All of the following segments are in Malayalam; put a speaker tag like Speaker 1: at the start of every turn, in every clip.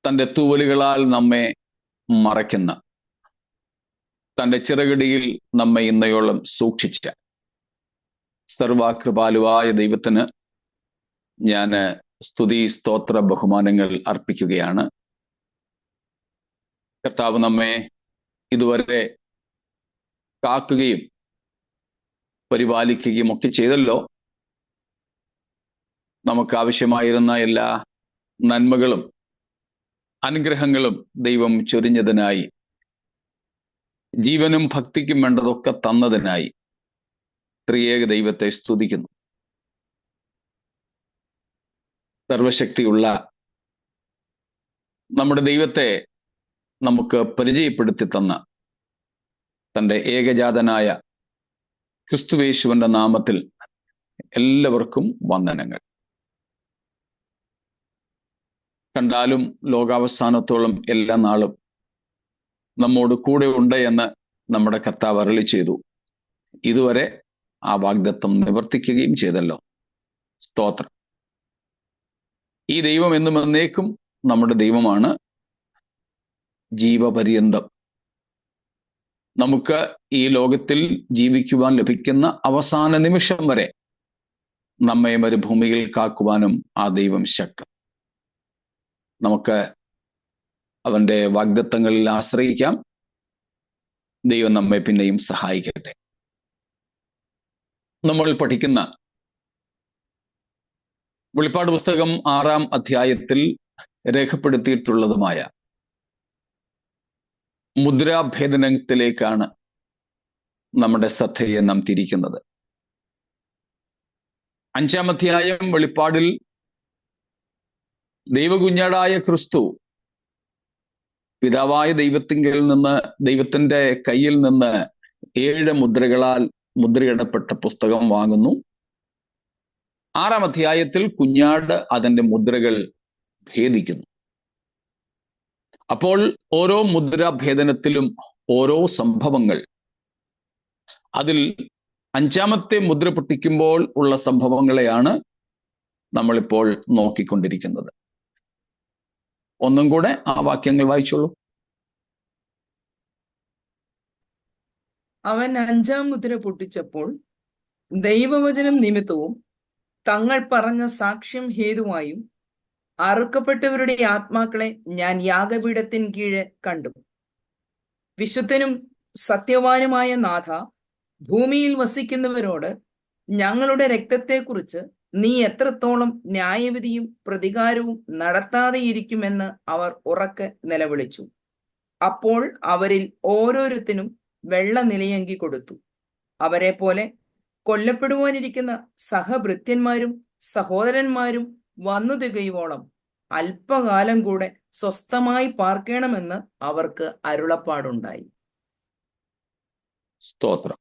Speaker 1: തൻ്റെ തൂവലുകളാൽ നമ്മെ മറയ്ക്കുന്ന, തൻ്റെ ചിറകിടിയിൽ നമ്മെ ഇന്നയോളം സൂക്ഷിച്ച സർവകൃപാലുവായ ദൈവത്തിന് ഞാൻ സ്തുതി, സ്തോത്ര, ബഹുമാനങ്ങൾ അർപ്പിക്കുകയാണ്. കർത്താവ് നമ്മെ ഇതുവരെ കാക്കുകയും പരിപാലിക്കുകയും ഒക്കെ ചെയ്തല്ലോ. നമുക്ക് ആവശ്യമായിരുന്ന എല്ലാ നന്മകളും അനുഗ്രഹങ്ങളും ദൈവം ചൊരിഞ്ഞതിനായി, ജീവനും ഭക്തിക്കും വേണ്ടതൊക്കെ തന്നതിനായി ത്രിയേക ദൈവത്തെ സ്തുതിക്കുന്നു. സർവശക്തിയുള്ള നമ്മുടെ ദൈവത്തെ നമുക്ക് പരിചയപ്പെടുത്തി തന്ന തൻ്റെ ഏകജാതനായ ക്രിസ്തുയേശുവിന്റെ നാമത്തിൽ എല്ലാവർക്കും വന്ദനങ്ങൾ. കണ്ടാലും ലോകാവസാനത്തോളം എല്ലാ നാളും നമ്മോട് കൂടെ ഉണ്ട് എന്ന് നമ്മുടെ കർത്താവ് അരുളി ചെയ്തു. ഇതുവരെ ആ വാഗ്ദത്തം നിവർത്തിക്കുകയും ചെയ്തല്ലോ. സ്തോത്രം. ഈ ദൈവം എന്നും എന്നേക്കും നമ്മുടെ ദൈവമാണ്. ജീവപര്യന്തം നമുക്ക് ഈ ലോകത്തിൽ ജീവിക്കുവാൻ ലഭിക്കുന്ന അവസാന നിമിഷം വരെ നമ്മെ മരുഭൂമിയിൽ കാക്കുവാനും ആ ദൈവം ശക്തൻ. നമുക്ക് അവന്റെ വാഗ്ദത്തങ്ങളിൽ ആശ്രയിക്കാം. ദൈവം നമ്മെ പിന്നെയും സഹായിക്കട്ടെ. നമ്മൾ പഠിക്കുന്ന വെളിപ്പാട് പുസ്തകം 6-ാം അധ്യായത്തിൽ രേഖപ്പെടുത്തിയിട്ടുള്ളതുമായ മുദ്രാഭേദനത്തിലേക്കാണ് നമ്മുടെ ശ്രദ്ധയെ നാം തിരിക്കുന്നത്. 5-ാം അധ്യായം വെളിപ്പാടിൽ ദൈവകുഞ്ഞാടായ ക്രിസ്തു പിതാവായ ദൈവത്തിന്റെ കയ്യിൽ നിന്ന് 7 മുദ്രകളാൽ മുദ്രയിടപ്പെട്ട പുസ്തകം വാങ്ങുന്നു. 6-ാം അധ്യായത്തിൽ കുഞ്ഞാട് അതിന്റെ മുദ്രകൾ ഭേദിക്കുന്നു. അപ്പോൾ ഓരോ മുദ്രാഭേദനത്തിലും ഓരോ സംഭവങ്ങൾ, അതിൽ 5-ാമത്തെ മുദ്ര പൊട്ടിക്കുമ്പോൾ ഉള്ള സംഭവങ്ങളെയാണ് നമ്മളിപ്പോൾ നോക്കിക്കൊണ്ടിരിക്കുന്നത്. ഒന്നും കൂടെ ആ വാക്യങ്ങൾ വായിച്ചോളൂ.
Speaker 2: അവൻ 5-ാം മുദ്ര പൊട്ടിച്ചപ്പോൾ ദൈവവചനം നിമിത്തവും തങ്ങൾ പറഞ്ഞ സാക്ഷ്യം ഹേതുവായും അറുക്കപ്പെട്ടവരുടെ ആത്മാക്കളെ ഞാൻ യാഗപീഠത്തിന് കീഴെ കണ്ടു. വിശുദ്ധനും സത്യവാനുമായ നാഥ, ഭൂമിയിൽ വസിക്കുന്നവരോട് ഞങ്ങളുടെ രക്തത്തെക്കുറിച്ച് നീ എത്രത്തോളം ന്യായവിധിയും പ്രതികാരവും നടത്താതെയിരിക്കുമെന്ന് അവർ ഉറക്കെ നിലവിളിച്ചു. അപ്പോൾ അവരിൽ ഓരോരുത്തനും വെള്ള നിലയങ്കി കൊടുത്തു. അവരെ പോലെ കൊല്ലപ്പെടുവാനിരിക്കുന്ന സഹഭൃത്യന്മാരും സഹോദരന്മാരും വന്നു തികയുവോളം അല്പകാലം കൂടെ സ്വസ്ഥമായി പാർക്കണമെന്ന് അവർക്ക് അരുളപ്പാടുണ്ടായി.
Speaker 1: സ്തോത്രം.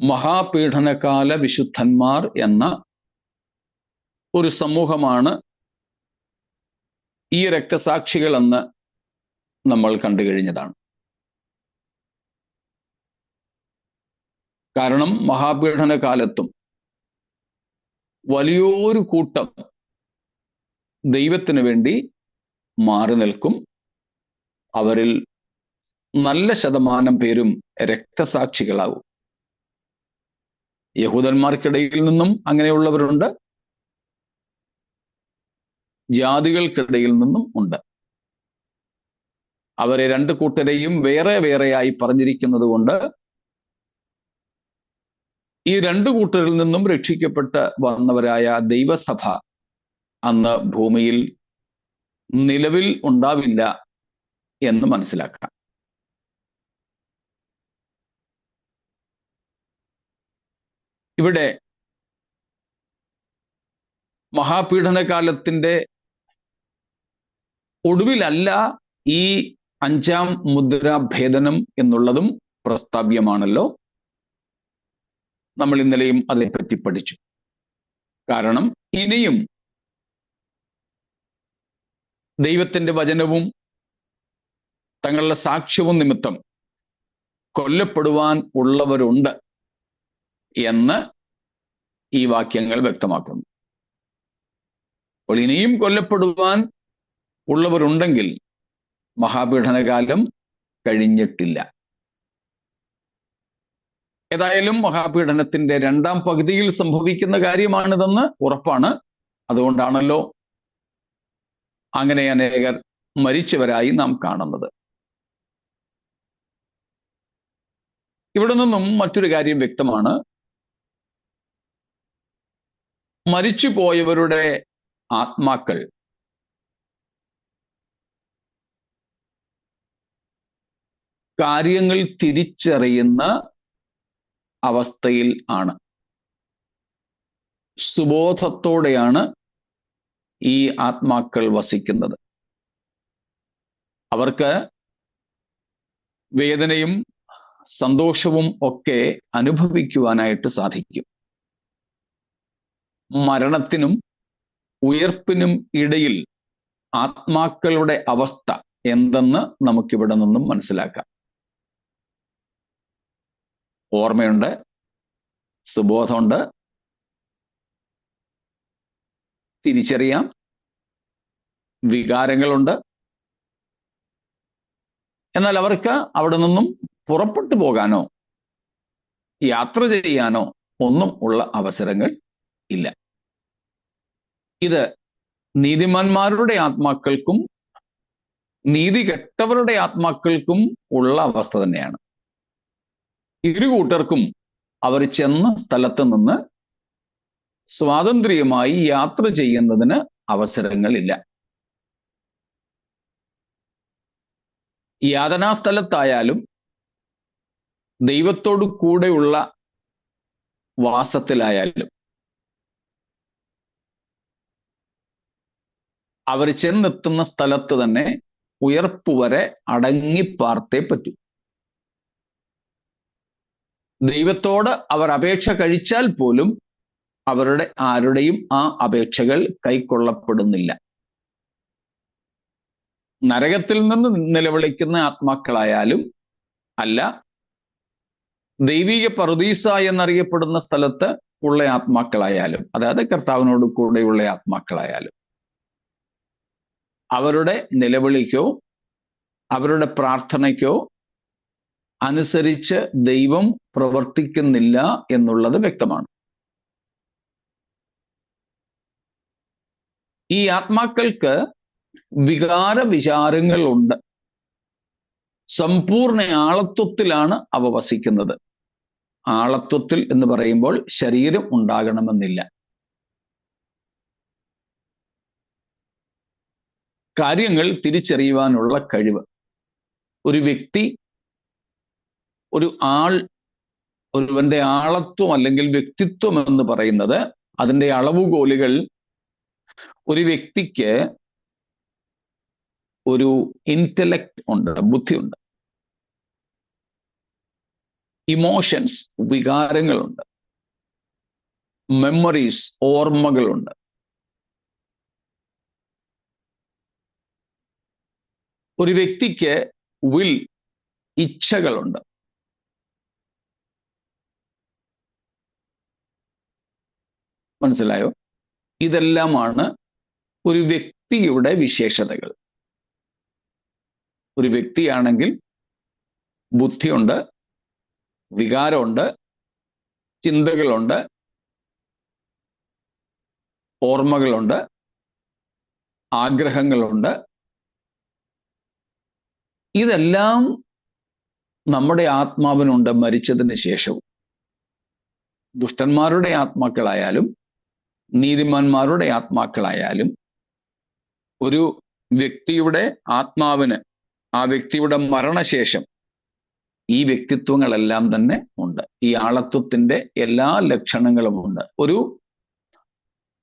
Speaker 1: മഹാപീഡനകാല വിശുദ്ധന്മാർ എന്ന ഒരു സമൂഹമാണ് ഈ രക്തസാക്ഷികൾ എന്ന് നമ്മൾ കണ്ടു കഴിഞ്ഞതാണ്. കാരണം മഹാപീഡനകാലത്തും വലിയൊരു കൂട്ടം ദൈവത്തിന് വേണ്ടി മാറി നിൽക്കും. അവരിൽ നല്ല ശതമാനം പേരും രക്തസാക്ഷികളാവും. യഹൂദന്മാർക്കിടയിൽ നിന്നും അങ്ങനെയുള്ളവരുണ്ട്, ജാതികൾക്കിടയിൽ നിന്നും ഉണ്ട്. അവരെ 2 കൂട്ടരെയും വേറെ വേറെയായി പറഞ്ഞിരിക്കുന്നത് കൊണ്ട് ഈ 2 കൂട്ടരിൽ നിന്നും രക്ഷിക്കപ്പെട്ട് വന്നവരായ ദൈവസഭ അന്ന് ഭൂമിയിൽ നിലവിൽ ഉണ്ടാവില്ല എന്ന് മനസ്സിലാക്കാം. ഇവിടെ മഹാപീഡനകാലത്തിന്റെ ഒടുവിലല്ല ഈ 5-ാം മുദ്രാഭേദനം എന്നുള്ളതും പ്രസ്താവ്യമാണല്ലോ. നമ്മൾ ഇന്നലെയും അതേപ്പറ്റി പഠിച്ചു. കാരണം ഇനിയും ദൈവത്തിന്റെ വചനവും തങ്ങളുടെ സാക്ഷ്യവും നിമിത്തം കൊല്ലപ്പെടുവാൻ ഉള്ളവരുണ്ട് എന്ന് ഈ വാക്യങ്ങൾ വ്യക്തമാക്കുന്നു. അപ്പോൾ ഇനിയും കൊല്ലപ്പെടുവാൻ ഉള്ളവരുണ്ടെങ്കിൽ മഹാപീഡനകാലം കഴിഞ്ഞിട്ടില്ല. ഏതായാലും മഹാപീഡനത്തിന്റെ രണ്ടാം പകുതിയിൽ സംഭവിക്കുന്ന കാര്യമാണിതെന്ന് ഉറപ്പാണ്. അതുകൊണ്ടാണല്ലോ അങ്ങനെ അനേകർ മരിച്ചവരായി നാം കാണുന്നത്. ഇവിടെ നിന്നും മറ്റൊരു കാര്യം വ്യക്തമാണ്. മരിച്ചുപോയവരുടെ ആത്മാക്കൾ കാര്യങ്ങൾ തിരിച്ചറിയുന്ന അവസ്ഥയിൽ ആണ്. സുബോധത്തോടെയാണ് ഈ ആത്മാക്കൾ വസിക്കുന്നത്. അവർക്ക് വേദനയും സന്തോഷവും ഒക്കെ അനുഭവിക്കുവാനായിട്ട് സാധിക്കും. മരണത്തിനും ഉയർപ്പിനും ഇടയിൽ ആത്മാക്കളുടെ അവസ്ഥ എന്തെന്ന് നമുക്കിവിടെ നിന്നും മനസ്സിലാക്കാം. ഓർമ്മയുണ്ട്, സുബോധമുണ്ട്, തിരിച്ചറിയാം, വികാരങ്ങളുണ്ട്. എന്നാൽ അവർക്ക് അവിടെ നിന്നും പുറപ്പെട്ടു പോകാനോ യാത്ര ചെയ്യാനോ ഒന്നും ഉള്ള അവസരങ്ങൾ ഇല്ല. ഇത് നീതിമാന്മാരുടെ ആത്മാക്കൾക്കും നീതി കെട്ടവരുടെ ആത്മാക്കൾക്കും ഉള്ള അവസ്ഥ തന്നെയാണ്. ഇരു കൂട്ടർക്കും അവർ ചെന്ന സ്ഥലത്ത് നിന്ന് സ്വാതന്ത്ര്യമായി യാത്ര ചെയ്യുന്നതിന് അവസരങ്ങളില്ല. യാതനാസ്ഥലത്തായാലും ദൈവത്തോടു കൂടെയുള്ള വാസത്തിലായാലും അവർ ചെന്നെത്തുന്ന സ്ഥലത്ത് തന്നെ ഉയർപ്പ് വരെ അടങ്ങിപ്പാർത്തേ പറ്റൂ. ദൈവത്തോട് അവർ അപേക്ഷ കഴിച്ചാൽ പോലും അവരുടെ ആരുടെയും ആ അപേക്ഷകൾ കൈക്കൊള്ളപ്പെടുന്നില്ല. നരകത്തിൽ നിന്ന് നിലവിളിക്കുന്ന ആത്മാക്കളായാലും അല്ല, ദൈവിക പറുദീസ എന്നറിയപ്പെടുന്ന സ്ഥലത്ത് ഉള്ള ആത്മാക്കളായാലും, അതായത് കർത്താവിനോട് കൂടെയുള്ള ആത്മാക്കളായാലും, അവരുടെ നിലവിളിക്കോ അവരുടെ പ്രാർത്ഥനയ്ക്കോ അനുസരിച്ച് ദൈവം പ്രവർത്തിക്കുന്നില്ല എന്നുള്ളത് വ്യക്തമാണ്. ഈ ആത്മാക്കൾക്ക് വികാര വിചാരങ്ങളുണ്ട്. സമ്പൂർണ്ണ ആളത്വത്തിലാണ് അവ വസിക്കുന്നത്. ആളത്വത്തിൽ എന്ന് പറയുമ്പോൾ ശരീരം ഉണ്ടാകണമെന്നില്ല. കാര്യങ്ങൾ തിരിച്ചറിയുവാനുള്ള കഴിവ്. ഒരു വ്യക്തി, ഒരു ആൾ, ഒരുവന്റെ ആളത്വം അല്ലെങ്കിൽ വ്യക്തിത്വം എന്ന് പറയുന്നത്, അതിൻ്റെ അളവുകോലുകൾ ഒരു വ്യക്തിക്ക് ഒരു ഇന്റലക്ട് ഉണ്ട്, ബുദ്ധിയുണ്ട്, ഇമോഷൻസ്, വികാരങ്ങളുണ്ട്, മെമ്മറീസ്, ഓർമ്മകളുണ്ട്. ഒരു വ്യക്തിക്ക് വിൽ, ഇച്ഛകളുണ്ട്. മനസ്സിലായോ? ഇതെല്ലാമാണ് ഒരു വ്യക്തിയുടെ വിശേഷതകൾ. ഒരു വ്യക്തിയാണെങ്കിൽ ബുദ്ധിയുണ്ട്, വികാരമുണ്ട്, ചിന്തകളുണ്ട്, ഓർമ്മകളുണ്ട്, ആഗ്രഹങ്ങളുണ്ട്. ഇതെല്ലാം നമ്മുടെ ആത്മാവിനുണ്ട് മരിച്ചതിന് ശേഷവും. ദുഷ്ടന്മാരുടെ ആത്മാക്കളായാലും നീതിമാന്മാരുടെ ആത്മാക്കളായാലും ഒരു വ്യക്തിയുടെ ആത്മാവിന് ആ വ്യക്തിയുടെ മരണശേഷം ഈ വ്യക്തിത്വങ്ങളെല്ലാം തന്നെ ഉണ്ട്. ഈ ആളത്വത്തിന്റെ എല്ലാ ലക്ഷണങ്ങളും ഉണ്ട്. ഒരു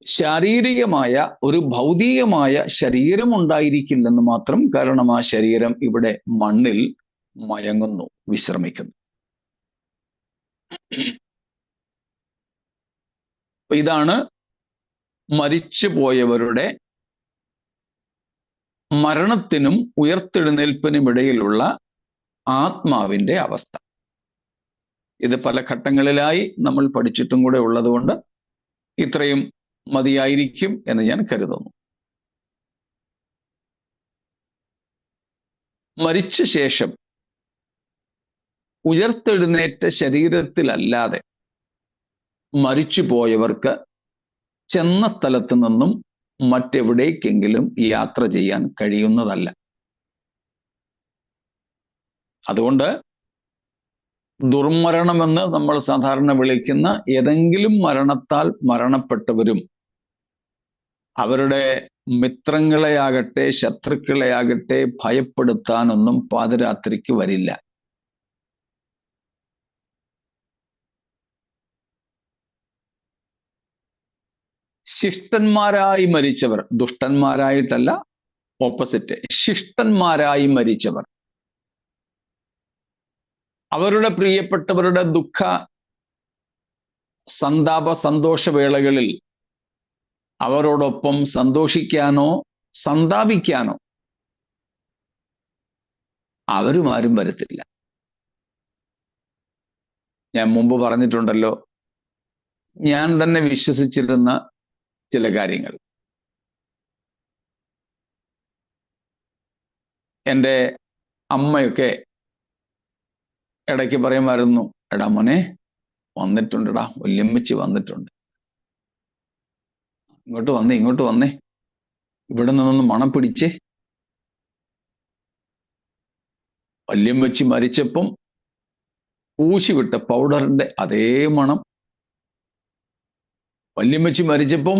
Speaker 1: ശാരീരികമായ, ഒരു ഭൗതികമായ ശരീരം ഉണ്ടായിരിക്കില്ലെന്ന് മാത്രം. കാരണം ആ ശരീരം ഇവിടെ മണ്ണിൽ മയങ്ങുന്നു, വിശ്രമിക്കുന്നു. ഇതാണ് മരിച്ചുപോയവരുടെ മരണത്തിനും ഉയർത്തെഴുന്നേൽപ്പിനും ഇടയിലുള്ള ആത്മാവിന്റെ അവസ്ഥ. ഇത് പല ഘട്ടങ്ങളിലായി നമ്മൾ പഠിച്ചിട്ടും കൂടെ ഉള്ളതുകൊണ്ട് ഇത്രയും മതിയായിരിക്കും എന്ന് ഞാൻ കരുതുന്നു. മരിച്ച ശേഷം ഉയർത്തെഴുന്നേറ്റ ശരീരത്തിലല്ലാതെ മരിച്ചു പോയവർക്ക് ചെന്ന സ്ഥലത്ത് നിന്നും മറ്റെവിടേക്കെങ്കിലും യാത്ര ചെയ്യാൻ കഴിയുന്നതല്ല. അതുകൊണ്ട് ദുർമരണമെന്ന് നമ്മൾ സാധാരണ വിളിക്കുന്ന ഏതെങ്കിലും മരണത്താൽ മരണപ്പെട്ടവരും അവരുടെ മിത്രങ്ങളെയാകട്ടെ ശത്രുക്കളെയാകട്ടെ ഭയപ്പെടുത്താനൊന്നും പാതിരാത്രിക്ക് വരില്ല. ശിഷ്ടന്മാരായി മരിച്ചവർ, ദുഷ്ടന്മാരായിട്ടല്ല, ഓപ്പോസിറ്റ്, ശിഷ്ടന്മാരായി മരിച്ചവർ അവരുടെ പ്രിയപ്പെട്ടവരുടെ ദുഃഖ സന്താപ സന്തോഷവേളകളിൽ അവരോടൊപ്പം സന്തോഷിക്കാനോ സന്താപിക്കാനോ അവരും ആരും വരത്തില്ല. ഞാൻ മുമ്പ് പറഞ്ഞിട്ടുണ്ടല്ലോ, ഞാൻ തന്നെ വിശ്വസിച്ചിരുന്ന ചില കാര്യങ്ങൾ. എൻ്റെ അമ്മയൊക്കെ ഇടയ്ക്ക് പറയുമായിരുന്നു, എടാ മോനെ വന്നിട്ടുണ്ടടാ, വല്യമ്മച്ചി വന്നിട്ടുണ്ട്, ഇങ്ങോട്ട് വന്നേ, ഇവിടെ നിന്നൊന്ന് മണം പിടിച്ചേ. വല്യമ്മച്ചി മരിച്ചപ്പം പൂശിവിട്ട പൗഡറിന്റെ അതേ മണം, വല്യമ്മച്ചി മരിച്ചപ്പം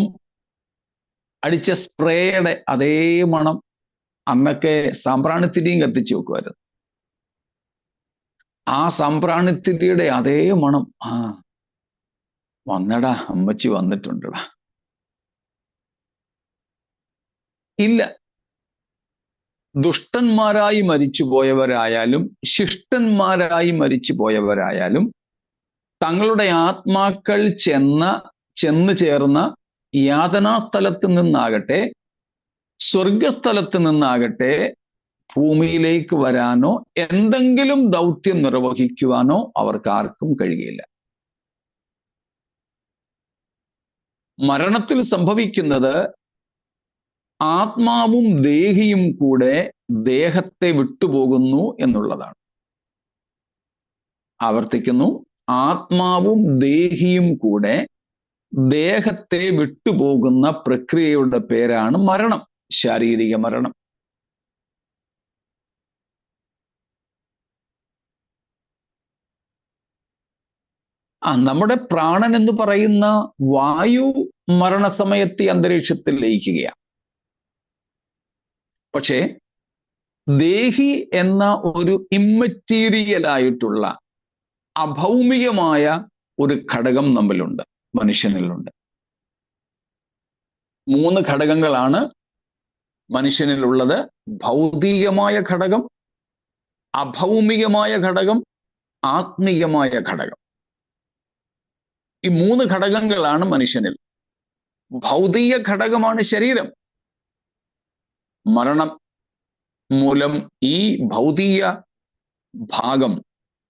Speaker 1: അടിച്ച സ്പ്രേയുടെ അതേ മണം. അന്നൊക്കെ സാമ്പ്രാണിത്തിരിയും കത്തിച്ചു വെക്കുമായിരുന്നു. ആ സാമ്പ്രാണിത്തിരിയുടെ അതേ മണം. ആ വന്നടാ, അമ്മച്ചി വന്നിട്ടുണ്ടടാ. ഇല്ല, ദുഷ്ടന്മാരായി മരിച്ചുപോയവരായാലും ശിഷ്ടന്മാരായി മരിച്ചുപോയവരായാലും തങ്ങളുടെ ആത്മാക്കൾ ചെന്ന് ചേർന്ന യാതനാസ്ഥലത്ത് നിന്നാകട്ടെ സ്വർഗസ്ഥലത്ത് നിന്നാകട്ടെ ഭൂമിയിലേക്ക് വരാനോ എന്തെങ്കിലും ദൗത്യം നിർവഹിക്കുവാനോ അവർക്ക് ആർക്കും കഴിയില്ല. മരണത്തിൽ സംഭവിക്കുന്നത് ആത്മാവും ദേഹിയും കൂടെ ദേഹത്തെ വിട്ടുപോകുന്നു എന്നുള്ളതാണ്. ആവർത്തിക്കുന്നു, ആത്മാവും ദേഹിയും കൂടെ ദേഹത്തെ വിട്ടുപോകുന്ന പ്രക്രിയയുടെ പേരാണ് മരണം, ശാരീരിക മരണം. നമ്മുടെ പ്രാണൻ എന്ന് പറയുന്ന വായു മരണസമയത്ത് അന്തരീക്ഷത്തിൽ ലയിക്കുകയാണ്. പക്ഷേ ദേഹി എന്ന ഒരു ഇമ്മറ്റീരിയൽ ആയിട്ടുള്ള അഭൗമികമായ ഒരു ഘടകം നമ്മിലുണ്ട്, മനുഷ്യനിലുണ്ട്. 3 ഘടകങ്ങളാണ് മനുഷ്യനിലുള്ളത്: ഭൗതികമായ ഘടകം, അഭൗമികമായ ഘടകം, ആത്മീയമായ ഘടകം. ഈ 3 ഘടകങ്ങളാണ് മനുഷ്യനിൽ. ഭൗതിക ഘടകമാണ് ശരീരം. മരണം മൂലം ഈ ഭൗതിക ഭാഗം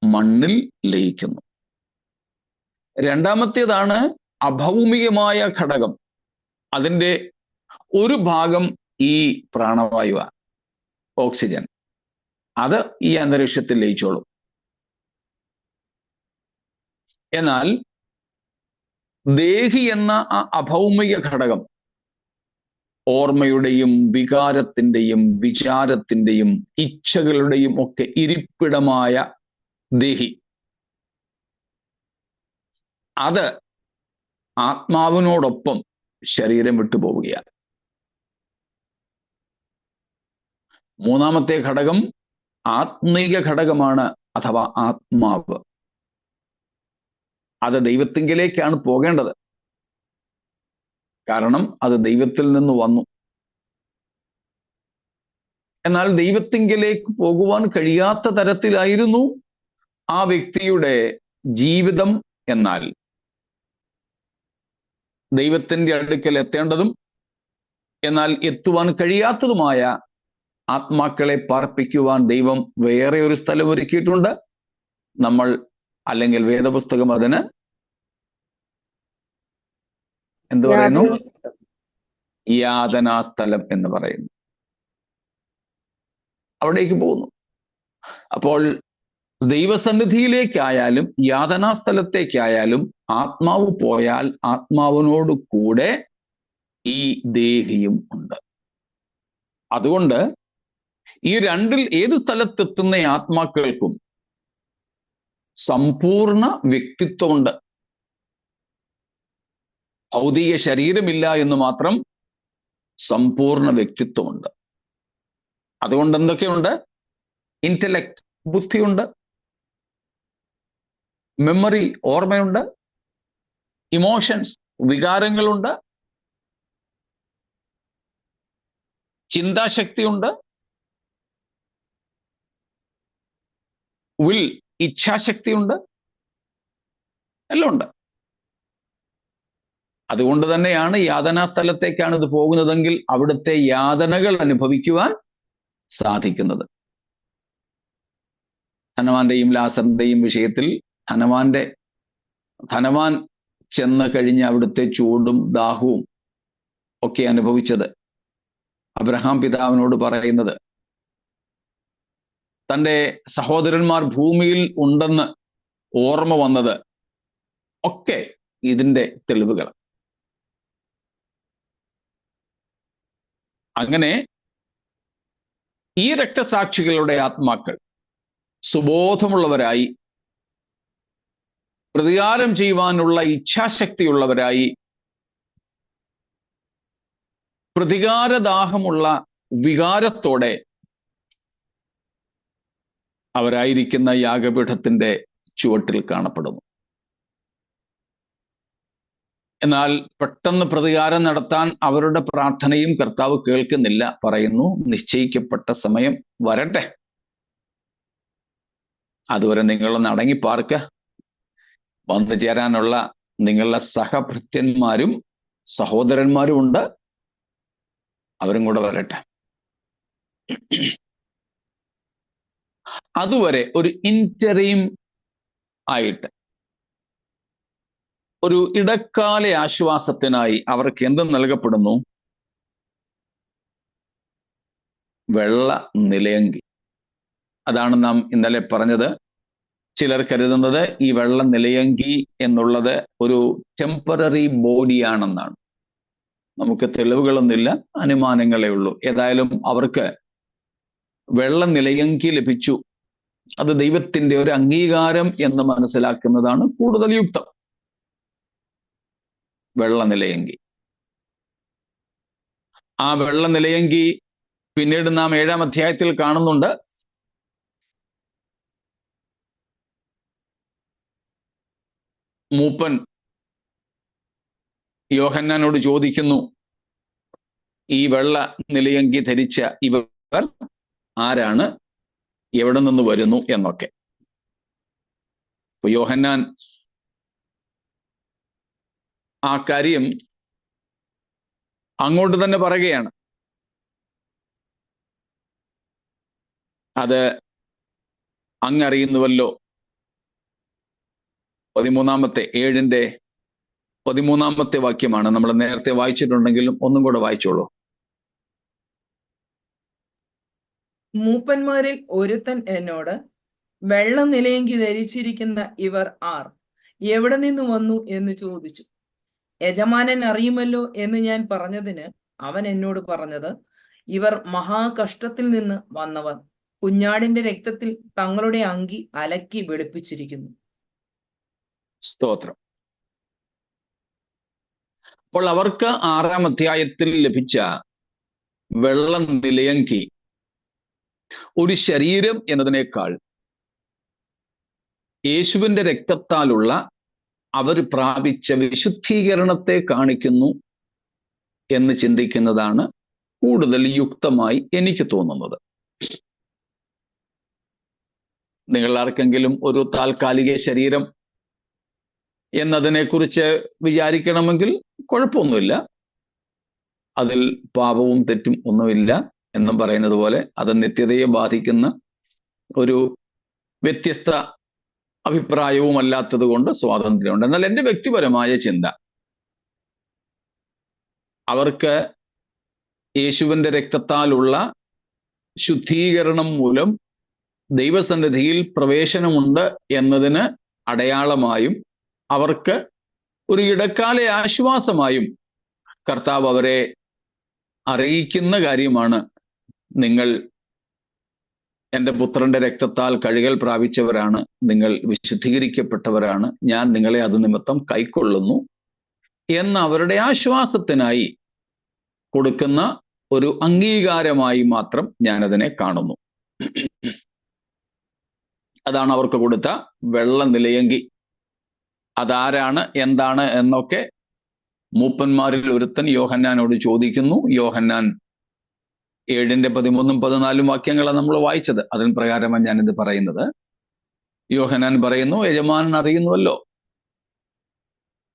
Speaker 1: മണ്ണിൽ ലയിക്കുന്നു. രണ്ടാമത്തേതാണ് അഭൗമികമായ ഘടകം. അതിൻ്റെ ഒരു ഭാഗം ഈ പ്രാണവായുവാണ്, ഓക്സിജൻ. അത് ഈ അന്തരീക്ഷത്തിൽ ലയിച്ചോളും. എന്നാൽ ദേഹി എന്ന ആ അഭൗമിക ഘടകം ഓർമ്മയുടെയും വികാരത്തിൻ്റെയും വിചാരത്തിൻ്റെയും ഇച്ഛകളുടെയും ഒക്കെ ഇരിപ്പിടമായ ദേഹി, അത് ആത്മാവിനോടൊപ്പം ശരീരം വിട്ടുപോവുകയാണ്. മൂന്നാമത്തെ ഘടകം ആത്മീക ഘടകമാണ്, അഥവാ ആത്മാവ്. അത് ദൈവത്തിങ്കിലേക്കാണ് പോകേണ്ടത്. കാരണം അത് ദൈവത്തിൽ നിന്ന് വന്നു. എന്നാൽ ദൈവത്തിങ്കിലേക്ക് പോകുവാൻ കഴിയാത്ത തരത്തിലായിരുന്നു ആ വ്യക്തിയുടെ ജീവിതം. എന്നാൽ ദൈവത്തിൻ്റെ അടുക്കൽ എത്തേണ്ടതും എന്നാൽ എത്തുവാൻ കഴിയാത്തതുമായ ആത്മാക്കളെ പാർപ്പിക്കുവാൻ ദൈവം വേറെ ഒരു സ്ഥലം ഒരുക്കിയിട്ടുണ്ട്. നമ്മൾ അല്ലെങ്കിൽ വേദപുസ്തകം അതിന് എന്ത് പറയുന്നു?
Speaker 3: യാതനാസ്ഥലം.
Speaker 1: യാതനാസ്ഥലം എന്ന് പറയുന്നു. അവിടേക്ക് പോകുന്നു. അപ്പോൾ ദൈവസന്നിധിയിലേക്കായാലും യാതനാസ്ഥലത്തേക്കായാലും ആത്മാവ് പോയാൽ ആത്മാവിനോട് കൂടെ ഈ ദേഹിയും ഉണ്ട്. അതുകൊണ്ട് ഈ രണ്ടിൽ ഏത് സ്ഥലത്തെത്തുന്ന ആത്മാക്കൾക്കും സമ്പൂർണ്ണ വ്യക്തിത്വമുണ്ട്. ഭൗതിക ശരീരമില്ല എന്ന് മാത്രം, സമ്പൂർണ്ണ വ്യക്തിത്വമുണ്ട്. അതുകൊണ്ട് എന്തൊക്കെയുണ്ട്? ഇന്റലക്ട്, ബുദ്ധിയുണ്ട്. മെമ്മറി, ഓർമ്മയുണ്ട്. ഇമോഷൻസ്, വികാരങ്ങളുണ്ട്. ചിന്താശക്തിയുണ്ട്. വിൽ, ഇച്ഛാശക്തിയുണ്ട്. എല്ലാം ഉണ്ട്. അതുകൊണ്ട് തന്നെയാണ് യാതനാസ്ഥലത്തേക്കാണ് ഇത് പോകുന്നതെങ്കിൽ അവിടുത്തെ യാതനകൾ അനുഭവിക്കുവാൻ സാധിക്കുന്നത്. ധനവാന്റെയും ലാസറിന്റെയും വിഷയത്തിൽ ധനവാൻ ചെന്ന് കഴിഞ്ഞ് അവിടുത്തെ ചൂടും ദാഹവും ഒക്കെ അനുഭവിച്ചത് അബ്രഹാം പിതാവിനോട് പറയുന്നത് തൻ്റെ സഹോദരന്മാർ ഭൂമിയിൽ ഉണ്ടെന്ന് ഓർമ്മ വന്നത് ഒക്കെ ഇതിന്റെ തെളിവുകൾ. അങ്ങനെ ഈ രക്തസാക്ഷികളുടെ ആത്മാക്കൾ സുബോധമുള്ളവരായി, പ്രതികാരം ചെയ്യുവാനുള്ള ഇച്ഛാശക്തിയുള്ളവരായി, പ്രതികാരദാഹമുള്ള വികാരത്തോടെ അവരായിരിക്കുന്ന യാഗപീഠത്തിന്റെ ചുവട്ടിൽ കാണപ്പെടുന്നു. എന്നാൽ പെട്ടെന്ന് പ്രതികാരം നടത്താൻ അവരുടെ പ്രാർത്ഥനയും കർത്താവ് കേൾക്കുന്നില്ല. പറയുന്നു, നിശ്ചയിക്കപ്പെട്ട സമയം വരട്ടെ, അതുവരെ നിങ്ങളൊന്ന് അടങ്ങിപ്പാർക്ക. വന്നു ചേരാനുള്ള നിങ്ങളുടെ സഹഭൃത്യന്മാരും സഹോദരന്മാരും ഉണ്ട്, അവരും കൂടെ വരട്ടെ. അതുവരെ ഒരു ഇന്ററീം ആയിട്ട്, ഒരു ഇടക്കാല ആശ്വാസത്തിനായി അവർക്ക് എന്ത് നൽകപ്പെടുന്നു? വെള്ള നിലയങ്കി. അതാണ് നാം ഇന്നലെ പറഞ്ഞത്. ചിലർ കരുതുന്നത് ഈ വെള്ള നിലയങ്കി എന്നുള്ളത് ഒരു ടെമ്പററി ബോഡിയാണെന്നാണ്. നമുക്ക് തെളിവുകളൊന്നുമില്ല, അനുമാനങ്ങളേ ഉള്ളൂ. ഏതായാലും അവർക്ക് വെള്ള നിലയങ്കി ലഭിച്ചു. അത് ദൈവത്തിന്റെ ഒരു അംഗീകാരം എന്ന് മനസ്സിലാക്കുന്നതാണ് കൂടുതൽ യുക്തം. വെള്ള നിലയങ്കി. ആ വെള്ള നിലയങ്കി പിന്നീട് നാം 7-ാം അധ്യായത്തിൽ കാണുന്നുണ്ട്. മൂപ്പൻ യോഹന്നാനോട് ചോദിക്കുന്നു, ഈ വെള്ള നിലയങ്കി ധരിച്ച ഇവർ ആരാണ്, എവിടെ നിന്ന് വരുന്നു എന്നൊക്കെ. യോഹന്നാൻ ആ കാര്യം അങ്ങോട്ട് തന്നെ പറയുകയാണ്. അത് അങ്ങറിയുന്നുവല്ലോ. 13-ാമത്തെ വാക്യമാണ്. നമ്മൾ നേരത്തെ വായിച്ചിട്ടുണ്ടെങ്കിലും ഒന്നും കൂടെ വായിച്ചോളൂ.
Speaker 2: മൂപ്പന്മാരിൽ ഒരുത്തൻ എന്നോട്, വെള്ള നിലയങ്കി ധരിച്ചിരിക്കുന്ന ഇവർ ആർ, എവിടെ നിന്ന് വന്നു എന്ന് ചോദിച്ചു. യജമാനൻ അറിയുമല്ലോ എന്ന് ഞാൻ പറഞ്ഞതിന് അവൻ എന്നോട് പറഞ്ഞത്, ഇവർ മഹാകഷ്ടത്തിൽ നിന്ന് വന്നവർ, കുഞ്ഞാടിന്റെ രക്തത്തിൽ തങ്ങളുടെ അങ്കി അലക്കി വെളുപ്പിച്ചിരിക്കുന്നു.
Speaker 1: സ്തോത്രം. അപ്പോൾ അവർക്ക് 6-ാം അധ്യായത്തിൽ ലഭിച്ച വെള്ള നിലയങ്കി ഒരു ശരീരം എന്നതിനേക്കാൾ യേശുവിന്റെ രക്തത്താലുള്ള അവർ പ്രാപിച്ച വിശുദ്ധീകരണത്തെ കാണിക്കുന്നു എന്ന് ചിന്തിക്കുന്നതാണ് കൂടുതൽ യുക്തമായി എനിക്ക് തോന്നുന്നത്. നിങ്ങൾ ആർക്കെങ്കിലും ഒരു താൽക്കാലിക ശരീരം എന്നതിനെക്കുറിച്ച് വിചാരിക്കണമെങ്കിൽ കുഴപ്പമൊന്നുമില്ല. അതിൽ പാപവും തെറ്റും ഒന്നുമില്ല എന്നും പറയുന്നത് പോലെ അത് നിത്യതയെ ബാധിക്കുന്ന ഒരു വ്യത്യസ്ത അഭിപ്രായവും അല്ലാത്തത് കൊണ്ട് സ്വാതന്ത്ര്യമുണ്ട്. എന്നാൽ എൻ്റെ വ്യക്തിപരമായ ചിന്ത, അവർക്ക് യേശുവിന്റെ രക്തത്താലുള്ള ശുദ്ധീകരണം മൂലം ദൈവസന്നിധിയിൽ പ്രവേശനമുണ്ട് എന്നതിന് അടയാളമായും അവർക്ക് ഒരു ഇടക്കാല ആശ്വാസമായും കർത്താവ് അവരെ അറിയിക്കുന്ന കാര്യമാണ്, നിങ്ങൾ എൻ്റെ പുത്രന്റെ രക്തത്താൽ കഴുകൽ പ്രാപിച്ചവരാണ്, നിങ്ങൾ വിശുദ്ധീകരിക്കപ്പെട്ടവരാണ്, ഞാൻ നിങ്ങളെ അത് നിമിത്തം കൈക്കൊള്ളുന്നു എന്ന അവരുടെ ആശ്വാസത്തിനായി കൊടുക്കുന്ന ഒരു അംഗീകാരമായി മാത്രം ഞാനതിനെ കാണുന്നു. അതാണ് അവർക്ക് കൊടുത്ത വെള്ള നിലയങ്കി. അതാരാണ്, എന്താണ് എന്നൊക്കെ മൂപ്പന്മാരിൽ ഒരുത്തൻ യോഹന്നാനോട് ചോദിക്കുന്നു. യോഹന്നാൻ 7:13-14 വാക്യങ്ങളാണ് നമ്മൾ വായിച്ചത്. അതിന് പ്രകാരമാണ് ഞാനിത് പറയുന്നത്. യോഹന്നാൻ പറയുന്നു, യജമാനൻ അറിയുന്നുവല്ലോ.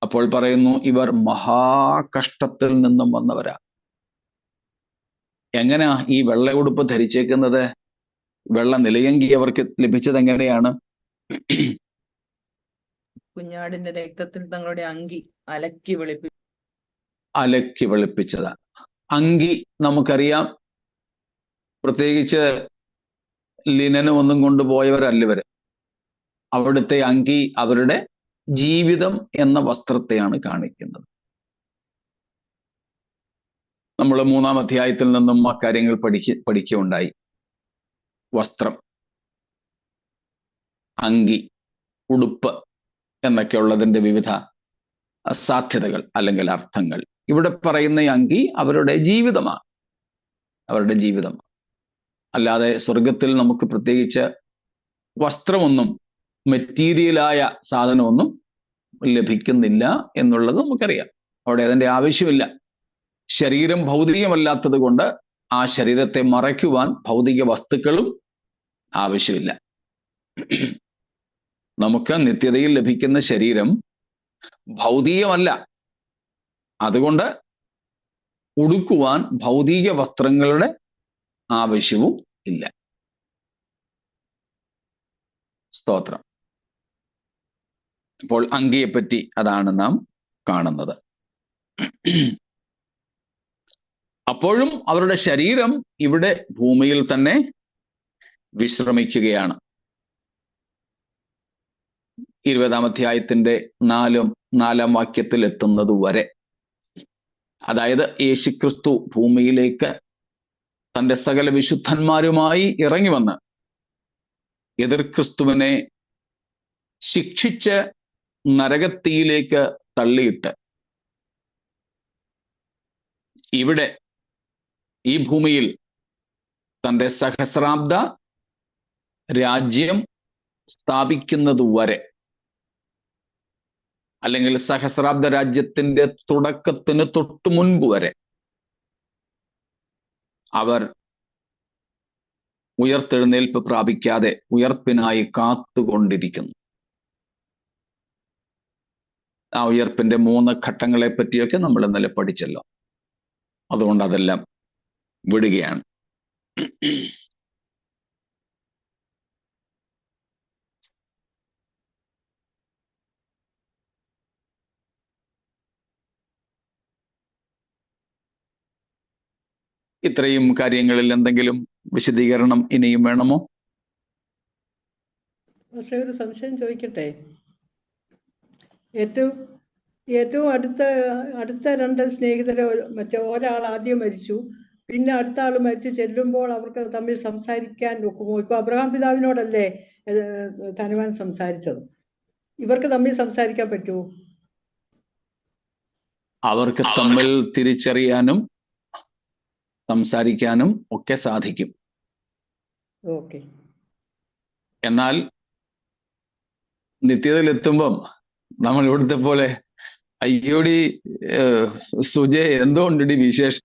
Speaker 1: അപ്പോൾ പറയുന്നു, ഇവർ മഹാകഷ്ടത്തിൽ നിന്നും വന്നവരാ. എങ്ങനെയാ ഈ വെള്ള ഉടുപ്പ് ധരിച്ചേക്കുന്നത്? വെള്ള നിലയങ്കി അവർക്ക് ലഭിച്ചത് എങ്ങനെയാണ്?
Speaker 2: കുഞ്ഞാടിന്റെ രക്തത്തിൽ തങ്ങളുടെ അങ്കി അലക്കി
Speaker 1: വെളുപ്പിച്ചതാ. അങ്കി നമുക്കറിയാം, പ്രത്യേകിച്ച് ലിനനും ഒന്നും കൊണ്ടുപോയവരല്ല ഇവര്. അവിടുത്തെ അങ്കി അവരുടെ ജീവിതം എന്ന വസ്ത്രത്തെയാണ് കാണിക്കുന്നത്. നമ്മൾ 3-ാം അധ്യായത്തിൽ നിന്നും ആ കാര്യങ്ങൾ പഠിക്കുകയുണ്ടായി. വസ്ത്രം, അങ്കി, ഉടുപ്പ് എന്നൊക്കെ ഉള്ളതിന്റെ വിവിധ സാധ്യതകൾ അല്ലെങ്കിൽ അർത്ഥങ്ങൾ. ഇവിടെ പറയുന്ന അങ്കി അവരുടെ ജീവിതമാണ്, അവരുടെ ജീവിതമാണ്. അല്ലാതെ സ്വർഗത്തിൽ നമുക്ക് പ്രത്യേകിച്ച് വസ്ത്രമൊന്നും, മെറ്റീരിയലായ സാധനമൊന്നും ലഭിക്കുന്നില്ല എന്നുള്ളത് നമുക്കറിയാം. അവിടെ അതിൻ്റെ ആവശ്യമില്ല. ശരീരം ഭൗതികമല്ലാത്തത് കൊണ്ട് ആ ശരീരത്തെ മറയ്ക്കുവാൻ ഭൗതിക വസ്തുക്കളും ആവശ്യമില്ല. നമുക്ക് നിത്യതയിൽ ലഭിക്കുന്ന ശരീരം ഭൗതികമല്ല. അതുകൊണ്ട് ഉടുക്കുവാൻ ഭൗതിക വസ്ത്രങ്ങളുടെ ആവശ്യവും ഇല്ല. സ്തോത്രം. അപ്പോൾ അങ്കിയെപ്പറ്റി അതാണ് നാം കാണുന്നത്. അപ്പോഴും അവരുടെ ശരീരം ഇവിടെ ഭൂമിയിൽ തന്നെ വിശ്രമിക്കുകയാണ്. 20-ാം അധ്യായത്തിന്റെ 4-ാം വാക്യത്തിൽ എത്തുന്നത് വരെ, അതായത് യേശുക്രിസ്തു ഭൂമിയിലേക്ക് തന്റെ സകല വിശുദ്ധന്മാരുമായി ഇറങ്ങി വന്ന് എതിർ ക്രിസ്തുവിനെ ശിക്ഷിച്ച് നരകത്തിയിലേക്ക് തള്ളിയിട്ട് ഇവിടെ ഈ ഭൂമിയിൽ തന്റെ സഹസ്രാബ്ദ രാജ്യം സ്ഥാപിക്കുന്നതുവരെ, അല്ലെങ്കിൽ സഹസ്രാബ്ദ രാജ്യത്തിന്റെ തുടക്കത്തിന് തൊട്ടു മുൻപ് വരെ അവർ ഉയർത്തെഴുന്നേൽപ്പ് പ്രാപിക്കാതെ ഉയർപ്പിനായി കാത്തുകൊണ്ടിരിക്കുന്നു. ആ ഉയർപ്പിന്റെ 3 ഘട്ടങ്ങളെ പറ്റിയൊക്കെ നമ്മൾ ഇന്നലെ പഠിച്ചല്ലോ. അതുകൊണ്ട് അതെല്ലാം വിടുകയാണ്. ഇത്രയും കാര്യങ്ങളിൽ എന്തെങ്കിലും വിശദീകരണം ഇനിയും വേണമോ?
Speaker 3: പക്ഷേ ഒരു സംശയം ചോദിക്കട്ടെ. ഏറ്റവും അടുത്ത 2 സ്നേഹിതരെ മറ്റേ ഒരാൾ ആദ്യം മരിച്ചു, പിന്നെ അടുത്ത ആൾ മരിച്ചു ചെല്ലുമ്പോൾ അവർക്ക് തമ്മിൽ സംസാരിക്കാൻ ഒക്കുമോ? ഇപ്പൊ അബ്രഹാം പിതാവിനോടല്ലേ ധനവാൻ സംസാരിച്ചത്, ഇവർക്ക് തമ്മിൽ സംസാരിക്കാൻ പറ്റുമോ?
Speaker 1: അവർക്ക് തമ്മിൽ തിരിച്ചറിയാനും സംസാരിക്കാനും ഒക്കെ സാധിക്കും.
Speaker 3: ഓക്കെ.
Speaker 1: എന്നാൽ നിത്യതയിലെത്തുമ്പം നമ്മൾ ഇവിടുത്തെ പോലെ അയ്യോടി സുജയ് എന്തുകൊണ്ടടി വിശേഷം,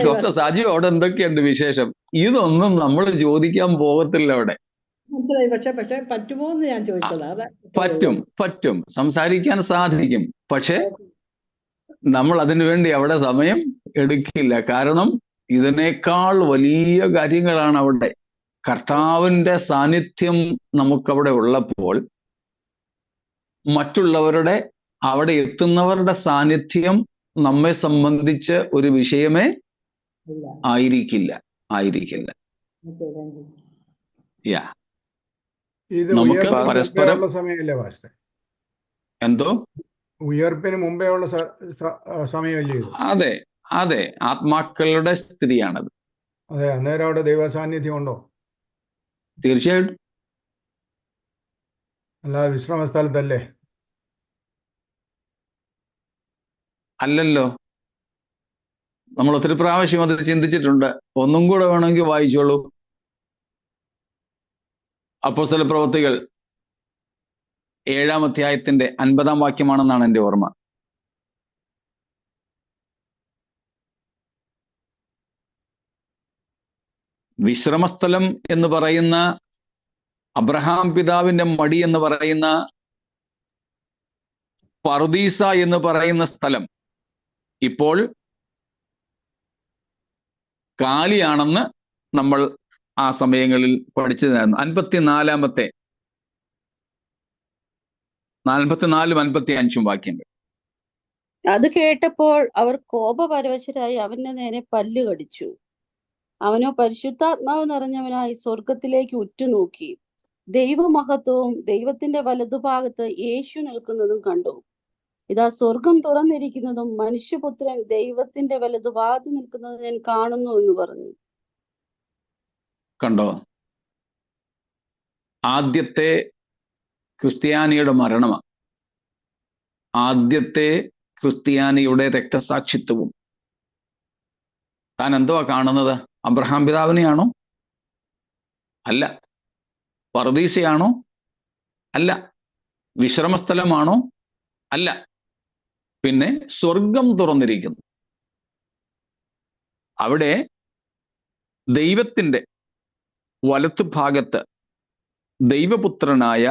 Speaker 1: ഡോക്ടർ സാജു അവിടെ എന്തൊക്കെയുണ്ട് വിശേഷം, ഇതൊന്നും നമ്മൾ ചോദിക്കാൻ പോകത്തില്ല അവിടെ.
Speaker 3: മനസ്സിലായി. പക്ഷെ പറ്റുമോ എന്ന് ഞാൻ ചോദിച്ചത്.
Speaker 1: പറ്റും സംസാരിക്കാൻ സാധിക്കും. പക്ഷെ നമ്മൾ അതിനുവേണ്ടി അവിടെ സമയം എടുക്കില്ല. കാരണം ഇതിനേക്കാൾ വലിയ കാര്യങ്ങളാണ് അവിടെ. കർത്താവിന്റെ സാന്നിധ്യം നമുക്കവിടെ ഉള്ളപ്പോൾ മറ്റുള്ളവരുടെ, അവിടെ എത്തുന്നവരുടെ സാന്നിധ്യം നമ്മെ സംബന്ധിച്ച് ഒരു വിഷയമേ
Speaker 3: ഇല്ല.
Speaker 1: ആയിരിക്കില്ല.
Speaker 3: Okay, thank you.
Speaker 1: യാ
Speaker 4: ഇത്
Speaker 1: നമുക്ക്
Speaker 4: ഉയർപ്പിന് മുമ്പേ
Speaker 1: പരസ്പരം
Speaker 4: ഉള്ള സമയമല്ലേ പാസ്റ്റർ?
Speaker 1: എന്തോ
Speaker 4: ഉയർപ്പിന് മുമ്പേ ഉള്ള സമയമല്ലേ ഇത്?
Speaker 1: അതെ അതെ, ആത്മാക്കളുടെ സ്ഥിതിയാണത്.
Speaker 4: അതെ, അന്നേരം അവിടെ ദൈവ സാന്നിധ്യം ഉണ്ടോ?
Speaker 1: തീർച്ചയായിട്ടും.
Speaker 4: അല്ലാതെ വിശ്രമ സ്ഥലത്തല്ലേ?
Speaker 1: അല്ലല്ലോ, നമ്മൾ ഒത്തിരി പ്രാവശ്യം അത് ചിന്തിച്ചിട്ടുണ്ട്. ഒന്നും കൂടെ വേണമെങ്കിൽ വായിച്ചോളൂ. അപ്പോസ്തല പ്രവൃത്തികൾ 7-ാം അധ്യായത്തിന്റെ 50-ാം വാക്യമാണെന്നാണ് എൻ്റെ ഓർമ്മ. വിശ്രമസ്ഥലം എന്ന് പറയുന്ന, അബ്രഹാം പിതാവിന്റെ മടി എന്ന് പറയുന്ന, പറുദീസ എന്ന് പറയുന്ന സ്ഥലം ഇപ്പോൾ കാലിയാണെന്ന് നമ്മൾ ആ സമയങ്ങളിൽ പഠിച്ചതായിരുന്നു. 54-ാമത്തെ 44-ഉം 55-ഉം വാക്യങ്ങൾ.
Speaker 5: അത് കേട്ടപ്പോൾ അവർ കോപപരവശരായി അവന്റെ നേരെ പല്ല് കടിച്ചു. അവനോ പരിശുദ്ധാത്മാവ് നിറഞ്ഞവനായി സ്വർഗത്തിലേക്ക് ഉറ്റുനോക്കി ദൈവമഹത്വവും ദൈവത്തിന്റെ വലതുഭാഗത്ത് യേശു നിൽക്കുന്നതും കണ്ടു. ഇതാ സ്വർഗം തുറന്നിരിക്കുന്നതും മനുഷ്യപുത്രൻ ദൈവത്തിന്റെ വലതുഭാഗത്ത് നിൽക്കുന്നതും ഞാൻ കാണുന്നു എന്ന് പറഞ്ഞു.
Speaker 1: കണ്ടോ? ആദ്യത്തെ ക്രിസ്ത്യാനിയുടെ മരണമാണ്. ആദ്യത്തെ ക്രിസ്ത്യാനിയുടെ രക്തസാക്ഷിത്വവും. താൻ എന്തുവാ കാണുന്നത്? അബ്രഹാം പിതാവിനെയാണോ? അല്ല. പറുദീസയാണോ? അല്ല. വിശ്രമസ്ഥലമാണോ? അല്ല. പിന്നെ സ്വർഗം തുറന്നിരിക്കുന്നു. അവിടെ ദൈവത്തിന്റെ വലത്തുഭാഗത്ത് ദൈവപുത്രനായ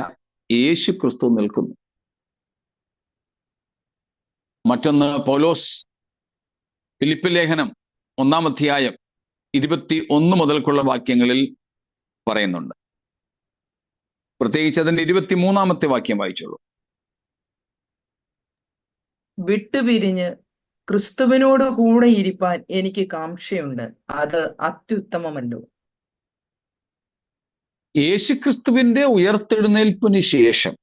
Speaker 1: യേശു ക്രിസ്തു നിൽക്കുന്നു. മറ്റൊന്ന് പൗലോസ് ഫിലിപ്പി ലേഖനം 1-ാം അധ്യായം 21 മുതൽക്കുള്ള വാക്യങ്ങളിൽ പറയുന്നുണ്ട്. പ്രത്യേകിച്ച് അതിന്റെ 23-ാമത്തെ വാക്യം വായിച്ചോളൂ.
Speaker 2: വിട്ടുപിരിഞ്ഞ് ക്രിസ്തുവിനോട് കൂടെ ഇരിപ്പാൻ എനിക്ക് കാംക്ഷയുണ്ട്, അത് അത്യുത്തമമല്ലോ.
Speaker 1: യേശുക്രിസ്തുവിന്റെ ഉയർത്തെഴുന്നേൽപ്പിന് ശേഷം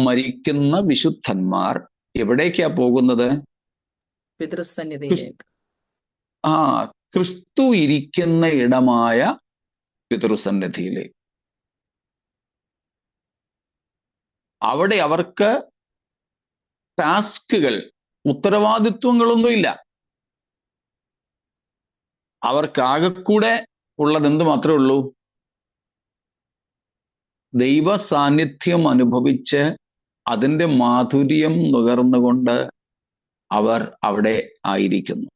Speaker 1: മരിക്കുന്ന വിശുദ്ധന്മാർ എവിടേക്കാ പോകുന്നത്?
Speaker 2: പിതൃസന്നിധിയിലേക്ക്.
Speaker 1: ക്രിസ്തു ഇരിക്കുന്ന ഇടമായ പിതൃസന്നിധിയിലേക്ക്. അവിടെ അവർക്ക് ടാസ്കുകൾ, ഉത്തരവാദിത്വങ്ങളൊന്നുമില്ല. അവർക്കാകെക്കൂടെ ഉള്ളത് എന്ത് മാത്രമേ ഉള്ളൂ? ദൈവ സാന്നിധ്യം അനുഭവിച്ച് അതിൻ്റെ മാധുര്യം നുകർന്നുകൊണ്ട് അവർ അവിടെ ആയിരിക്കുന്നു.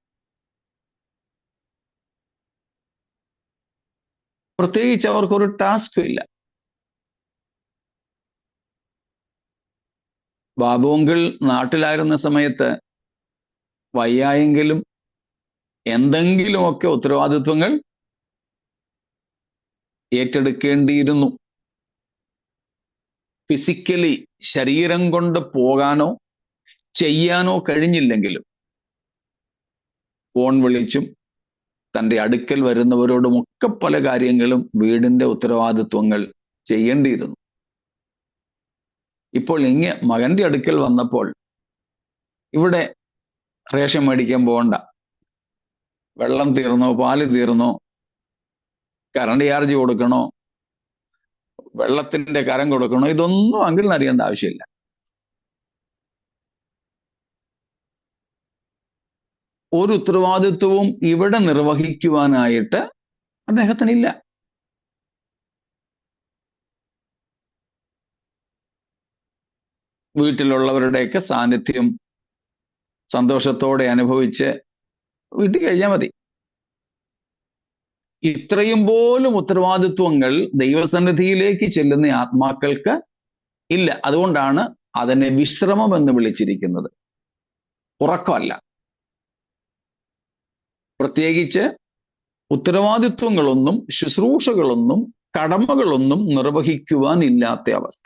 Speaker 1: പ്രത്യേകിച്ച് അവർക്കൊരു ടാസ്കും ഇല്ല. ബാബുവങ്കിൾ നാട്ടിലായിരുന്ന സമയത്ത് വയ്യായെങ്കിലും എന്തെങ്കിലുമൊക്കെ ഉത്തരവാദിത്വങ്ങൾ ഏറ്റെടുക്കേണ്ടിയിരുന്നു. ഫിസിക്കലി ശരീരം കൊണ്ട് പോകാനോ ചെയ്യാനോ കഴിഞ്ഞില്ലെങ്കിലും ഫോൺ വിളിച്ചും തൻ്റെ അടുക്കൽ വരുന്നവരോടുമൊക്കെ പല കാര്യങ്ങളും വീടിൻ്റെ ഉത്തരവാദിത്വങ്ങൾ ചെയ്യേണ്ടിയിരുന്നു. ഇപ്പോൾ മകന്റെ അടുക്കൽ വന്നപ്പോൾ ഇവിടെ റേഷൻ മേടിക്കാൻ പോകണ്ട, വെള്ളം തീർന്നോ, പാല് തീർന്നോ, കറണ്ട് ചാർജ് കൊടുക്കണോ, വെള്ളത്തിന്റെ കരം കൊടുക്കണോ, ഇതൊന്നും അങ്കിളിന് അറിയേണ്ട ആവശ്യമില്ല. ഒരു ഉത്തരവാദിത്വവും ഇവിടെ നിർവഹിക്കുവാനായിട്ട് അദ്ദേഹത്തിനില്ല. വീട്ടിലുള്ളവരുടെയൊക്കെ സാന്നിധ്യം സന്തോഷത്തോടെ അനുഭവിച്ച് വീട്ടിൽ കഴിഞ്ഞാൽ മതി. ഇത്രയും പോലും ഉത്തരവാദിത്വങ്ങൾ ദൈവസന്നിധിയിലേക്ക് ചെല്ലുന്ന ആത്മാക്കൾക്ക് ഇല്ല. അതുകൊണ്ടാണ് അതിനെ വിശ്രമം എന്ന് വിളിച്ചിരിക്കുന്നത്, ഉറക്കമല്ല. പ്രത്യേകിച്ച് ഉത്തരവാദിത്വങ്ങളൊന്നും ശുശ്രൂഷകളൊന്നും കടമകളൊന്നും നിർവഹിക്കുവാൻ ഇല്ലാത്ത അവസ്ഥ.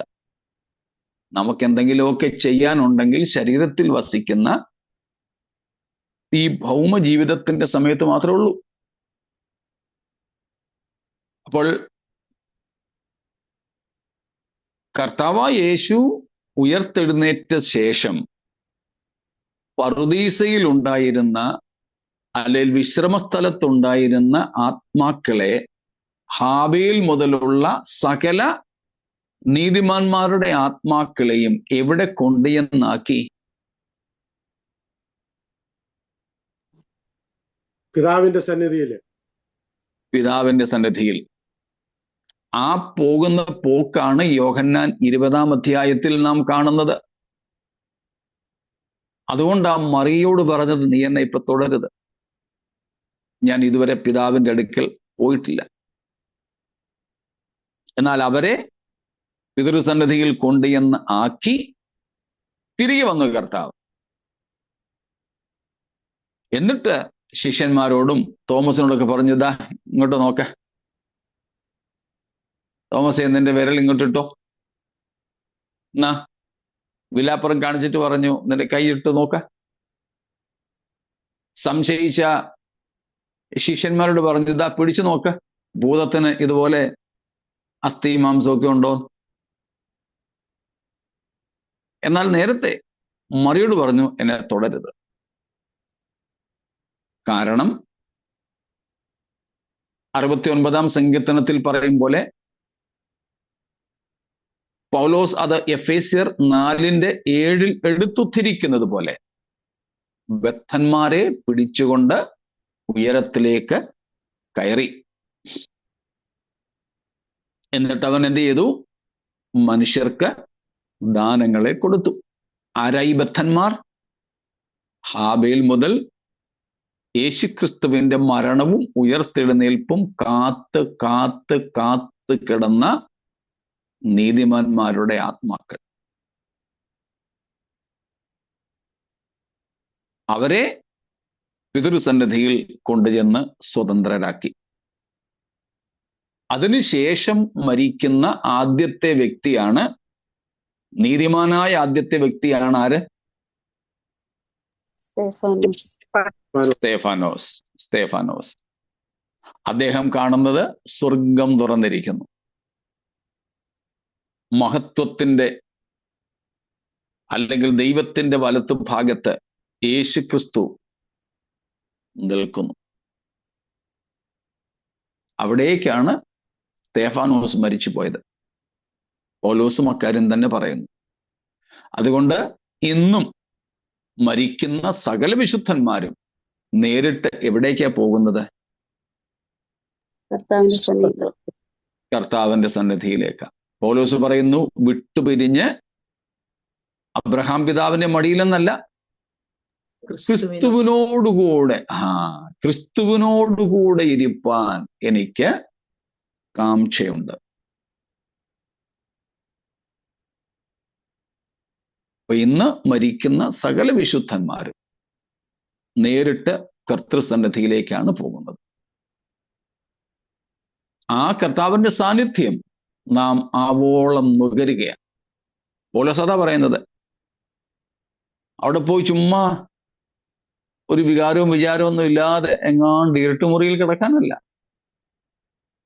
Speaker 1: നമുക്കെന്തെങ്കിലുമൊക്കെ ചെയ്യാനുണ്ടെങ്കിൽ ശരീരത്തിൽ വസിക്കുന്ന ഈ ഭൗമ ജീവിതത്തിന്റെ സമയത്ത് മാത്രമേ ഉള്ളൂ. അപ്പോൾ കർത്താവായ യേശു ഉയർത്തെഴുന്നേറ്റ ശേഷം പറുദീസയിൽ ഉണ്ടായിരുന്ന, അല്ലെങ്കിൽ വിശ്രമസ്ഥലത്തുണ്ടായിരുന്ന ആത്മാക്കളെ ഹാബേൽ മുതലുള്ള സകല നീതിമാന്മാരുടെ ആത്മാക്കളെയും എവിടെ കൊണ്ടുചെന്നാക്കി?
Speaker 6: പിതാവിന്റെ സന്നിധിയിൽ.
Speaker 1: പിതാവിന്റെ സന്നിധിയിൽ. ആ പോകുന്ന പോക്കാണ് യോഹന്നാൻ 20-ാം അധ്യായത്തിൽ നാം കാണുന്നത്. അതുകൊണ്ട് ആ മറിയയോട് പറഞ്ഞത്, നീ എന്നെ ഇപ്പൊ തുടരുത്, ഞാൻ ഇതുവരെ പിതാവിന്റെ അടുക്കൽ പോയിട്ടില്ല. എന്നാൽ അവരെ പിതൃസന്നിധിയിൽ കൊണ്ടുചെന്ന് ആക്കി തിരികെ വന്നു കർത്താവ്. എന്നിട്ട് ശിഷ്യന്മാരോടും തോമസിനോടൊക്കെ പറഞ്ഞു, ഇതാ ഇങ്ങോട്ട് നോക്ക, തോമസേ നിന്റെ വിരൽ ഇങ്ങോട്ടിട്ടോ, എന്നാ വിലാപ്പുറം കാണിച്ചിട്ട് പറഞ്ഞു, നിന്റെ കൈയിട്ട് നോക്ക. സംശയിച്ച ശിഷ്യന്മാരോട് പറഞ്ഞു, ഇതാ പിടിച്ചു നോക്ക, ഭൂതത്തിന് ഇതുപോലെ അസ്ഥി മാംസമൊക്കെ ഉണ്ടോ. എന്നാൽ നേരത്തെ മറിയോട് പറഞ്ഞു, എന്നെ തുടരുത്. കാരണം 69-ാം സങ്കീർത്തനത്തിൽ പറയും പോലെ പൗലോസ് അത് എഫേസ്യർ 4:7 എടുത്തുദ്ധരിക്കുന്നത് പോലെ ബദ്ധന്മാരെ പിടിച്ചുകൊണ്ട് ഉയരത്തിലേക്ക് കയറി. എന്നിട്ട് അവൻ എന്ത് ചെയ്തു? മനുഷ്യർക്ക് ദാനങ്ങളെ കൊടുത്തു. ആരായി ബദ്ധന്മാർ? ഹാബേൽ മുതൽ യേശുക്രിസ്തുവിന്റെ മരണവും ഉയർത്തെഴുന്നേൽപ്പും കാത്ത് കാത്ത് കാത്ത് കിടന്ന നീതിമാന്മാരുടെ ആത്മാക്കൾ. അവരെ പിതൃസന്നിധിയിൽ കൊണ്ടുചെന്ന് സ്വതന്ത്രരാക്കി. അതിനുശേഷം മരിക്കുന്ന ആദ്യത്തെ വ്യക്തിയാണ്, നീതിമാനായ ആദ്യത്തെ വ്യക്തിയാണ് ആര്? സ്തേഫാനോസ്. അദ്ദേഹം കാണുന്നത് സ്വർഗം തുറന്നിരിക്കുന്നു. മഹത്വത്തിന്റെ അല്ലെങ്കിൽ ദൈവത്തിന്റെ വലത്തു ഭാഗത്ത് യേശുക്രിസ്തു നിൽക്കുന്നു. അവിടേക്കാണ് സ്തേഫാനോസ് മരിച്ചു പോയത്. പൗലോസും അക്കാര്യം തന്നെ പറയുന്നു. അതുകൊണ്ട് ഇന്നും മരിക്കുന്ന സകല വിശുദ്ധന്മാരും നേരിട്ട് എവിടേക്കാ പോകുന്നത്? കർത്താവിന്റെ സന്നിധിയിലേക്ക്. പൗലോസ് പറയുന്നു, വിട്ടുപിരിഞ്ഞ് അബ്രഹാം പിതാവിന്റെ മടിയിലെന്നല്ല, ക്രിസ്തുവിനോടുകൂടെ ഇരിപ്പാൻ എനിക്ക് കാംക്ഷയുണ്ട്. അപ്പൊ ഇന്ന് മരിക്കുന്ന സകല വിശുദ്ധന്മാരും നേരിട്ട് കർത്തൃസന്നിധിയിലേക്കാണ് പോകുന്നത്. ആ കർത്താവിന്റെ സാന്നിധ്യം നാം ആവോളം നുകരുകയാണ്. പൗലോസ് അതാ പറയുന്നത്. അവിടെ പോയി ചുമ്മാ ഒരു വികാരവും വിചാരവും ഒന്നും ഇല്ലാതെ എങ്ങാണ്ട് ഇരുട്ടുമുറിയിൽ കിടക്കാനല്ല.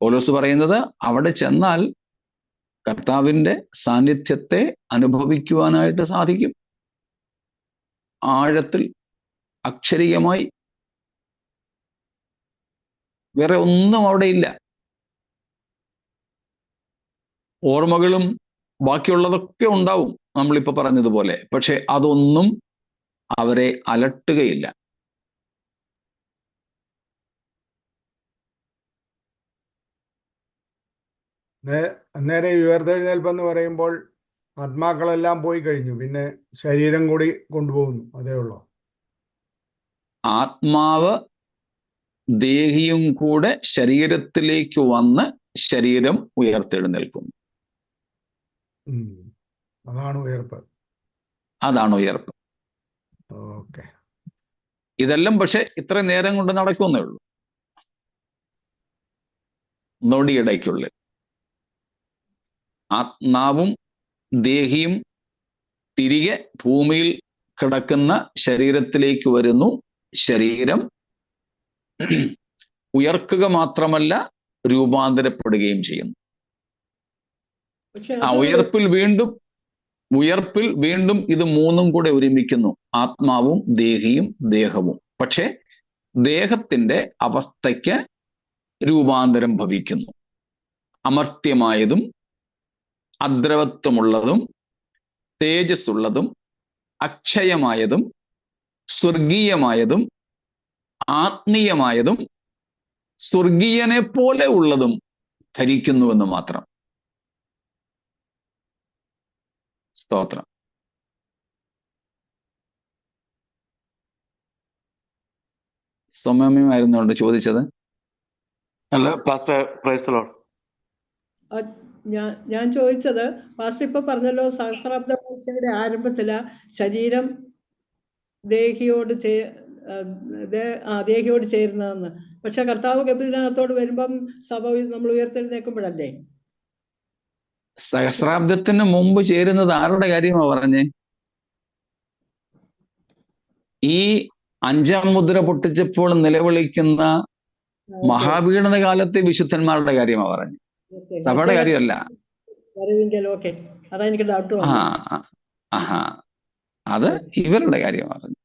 Speaker 1: പൗലോസ് പറയുന്നത്, അവിടെ ചെന്നാൽ കർത്താവിന്റെ സാന്നിധ്യത്തെ അനുഭവിക്കുവാനായിട്ട് സാധിക്കും. ആഴത്തിൽ, അക്ഷരികമായി. വേറെ ഒന്നും അവിടെ ഇല്ല. ഓർമ്മകളും ബാക്കിയുള്ളതൊക്കെ ഉണ്ടാവും നമ്മളിപ്പോ പറഞ്ഞതുപോലെ. പക്ഷെ അതൊന്നും അവരെ അലട്ടുകയില്ല.
Speaker 4: അന്നേരം ഈ ഉയർത്തെഴുന്നേൽപ്പെന്ന് പറയുമ്പോൾ ആത്മാക്കളെല്ലാം പോയി കഴിഞ്ഞു, പിന്നെ ശരീരം കൂടി കൊണ്ടുപോകുന്നു, അതേ ഉള്ളൂ.
Speaker 1: ആത്മാവ് ദേഹിയും കൂടെ ശരീരത്തിലേക്ക് വന്ന് ശരീരം ഉയർത്തെഴുന്നേൽക്കുന്നു.
Speaker 4: അതാണ് ഉയർപ്പ്.
Speaker 1: അതാണ് ഉയർപ്പ്.
Speaker 4: ഓക്കെ.
Speaker 1: ഇതെല്ലാം പക്ഷെ ഇത്ര നേരം കൊണ്ട് നടക്കുന്നേ ഉള്ളൂ. നൊടിയിടയ്ക്കുള്ളിൽ ആത്മാവും ദേഹിയും തിരികെ ഭൂമിയിൽ കിടക്കുന്ന ശരീരത്തിലേക്ക് വരുന്നു. ശരീരം ഉയർക്കുക മാത്രമല്ല രൂപാന്തരപ്പെടുകയും ചെയ്യുന്നു.
Speaker 3: പക്ഷെ
Speaker 1: ആ
Speaker 3: അത്
Speaker 1: ഉയർപ്പിൽ വീണ്ടും ഇത് മൂന്നും കൂടെ ഒരുമിക്കുന്നു, ആത്മാവും ദേഹവും. പക്ഷെ ദേഹത്തിന്റെ അവസ്ഥയ്ക്ക് രൂപാന്തരം ഭവിക്കുന്നു. അമർത്യമായതും അദ്രവത്വമുള്ളതും തേജസ്സുള്ളതും അക്ഷയമായതും സ്വർഗീയമായതും ആത്മീയമായതും സ്വർഗീയനെ പോലെ ഉള്ളതും ധരിക്കുന്നുവെന്ന് മാത്രം. സ്തോത്രം. സൗമ്യമായിരുന്നോണ്ട് ചോദിച്ചത്.
Speaker 7: അല്ല പാസ്റ്റർ, പ്രൈസ് ദി ലോർഡ്.
Speaker 3: ഞാൻ ചോദിച്ചത്, പാസ്റ്റർ ഇപ്പൊ പറഞ്ഞല്ലോ സഹസ്രാബ്ദ വാഴ്ചയുടെ ആരംഭത്തില് ശരീരം ദേഹിയോട് ചേരുന്നതെന്ന്. പക്ഷെ കർത്താവ് ഗബ്രിയേലിനകത്തോട് വരുമ്പം സഭ നമ്മൾ ഉയർത്തെഴുന്നേൽക്കുമ്പോഴല്ലേ?
Speaker 1: സഹസ്രാബ്ദത്തിന് മുമ്പ് ചേരുന്നത് ആരുടെ കാര്യമാണ് പറഞ്ഞേ? ഈ 5-ാം മുദ്ര പൊട്ടിച്ചപ്പോൾ നിലവിളിക്കുന്ന മഹാപീഡന കാലത്തെ വിശുദ്ധന്മാരുടെ കാര്യമാണ് പറഞ്ഞു, സഭയുടെ കാര്യമല്ല.
Speaker 3: അതാ എനിക്ക് ഡൗട്ട്.
Speaker 1: അത് ഇവരുടെ കാര്യമാണ് പറഞ്ഞു.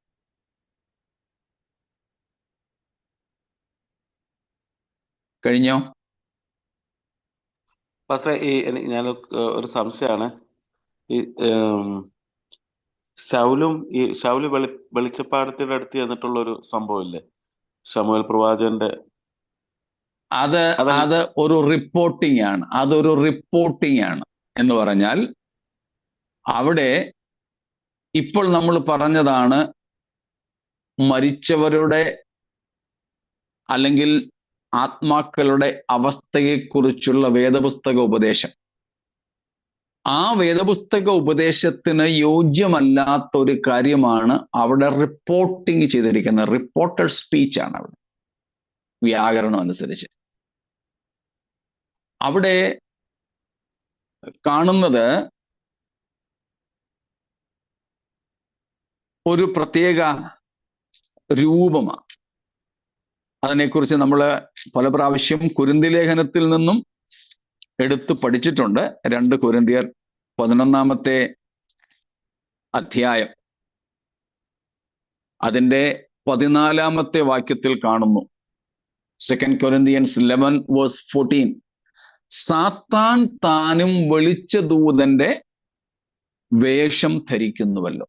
Speaker 1: കഴിഞ്ഞോ?
Speaker 7: പാസ്റ്റർ, ഞാൻ ഒരു സംശയമാണ്. ഈ ശൗല് വെളിച്ചപ്പാടത്തിന്റെ അടുത്ത് ചെന്നിട്ടുള്ള ഒരു സംഭവം ഇല്ലേ, ശമൂവേൽ പ്രവാചകന്റെ?
Speaker 1: അത് ഒരു റിപ്പോർട്ടിംഗ് ആണ്. അതൊരു റിപ്പോർട്ടിംഗ് ആണ് എന്ന് പറഞ്ഞാൽ, അവിടെ ഇപ്പോൾ നമ്മൾ പറഞ്ഞതാണ് മരിച്ചവരുടെ അല്ലെങ്കിൽ ആത്മാക്കളുടെ അവസ്ഥയെക്കുറിച്ചുള്ള വേദപുസ്തക ഉപദേശം. ആ വേദപുസ്തക ഉപദേശത്തിന് യോജ്യമല്ലാത്ത ഒരു കാര്യമാണ് അവിടെ റിപ്പോർട്ടിംഗ് ചെയ്തിരിക്കുന്നത്. റിപ്പോർട്ടഡ് സ്പീച്ച് ആണ് അവിടെ, വ്യാകരണം അനുസരിച്ച്. അവിടെ കാണുന്നത് ഒരു പ്രത്യേക രൂപമാണ്. അതിനെക്കുറിച്ച് നമ്മൾ പല പ്രാവശ്യം കൊരിന്തി ലേഖനത്തിൽ നിന്നും എടുത്ത് പഠിച്ചിട്ടുണ്ട്. 2 കൊരിന്ത്യർ 11-ാമത്തെ അധ്യായം അതിൻ്റെ 14-ാമത്തെ വാക്യത്തിൽ കാണുന്നു. 2 Corinthians 11:14, സാത്താൻ താനും വെളിച്ചദൂതന്റെ വേഷം ധരിക്കുന്നുവല്ലോ.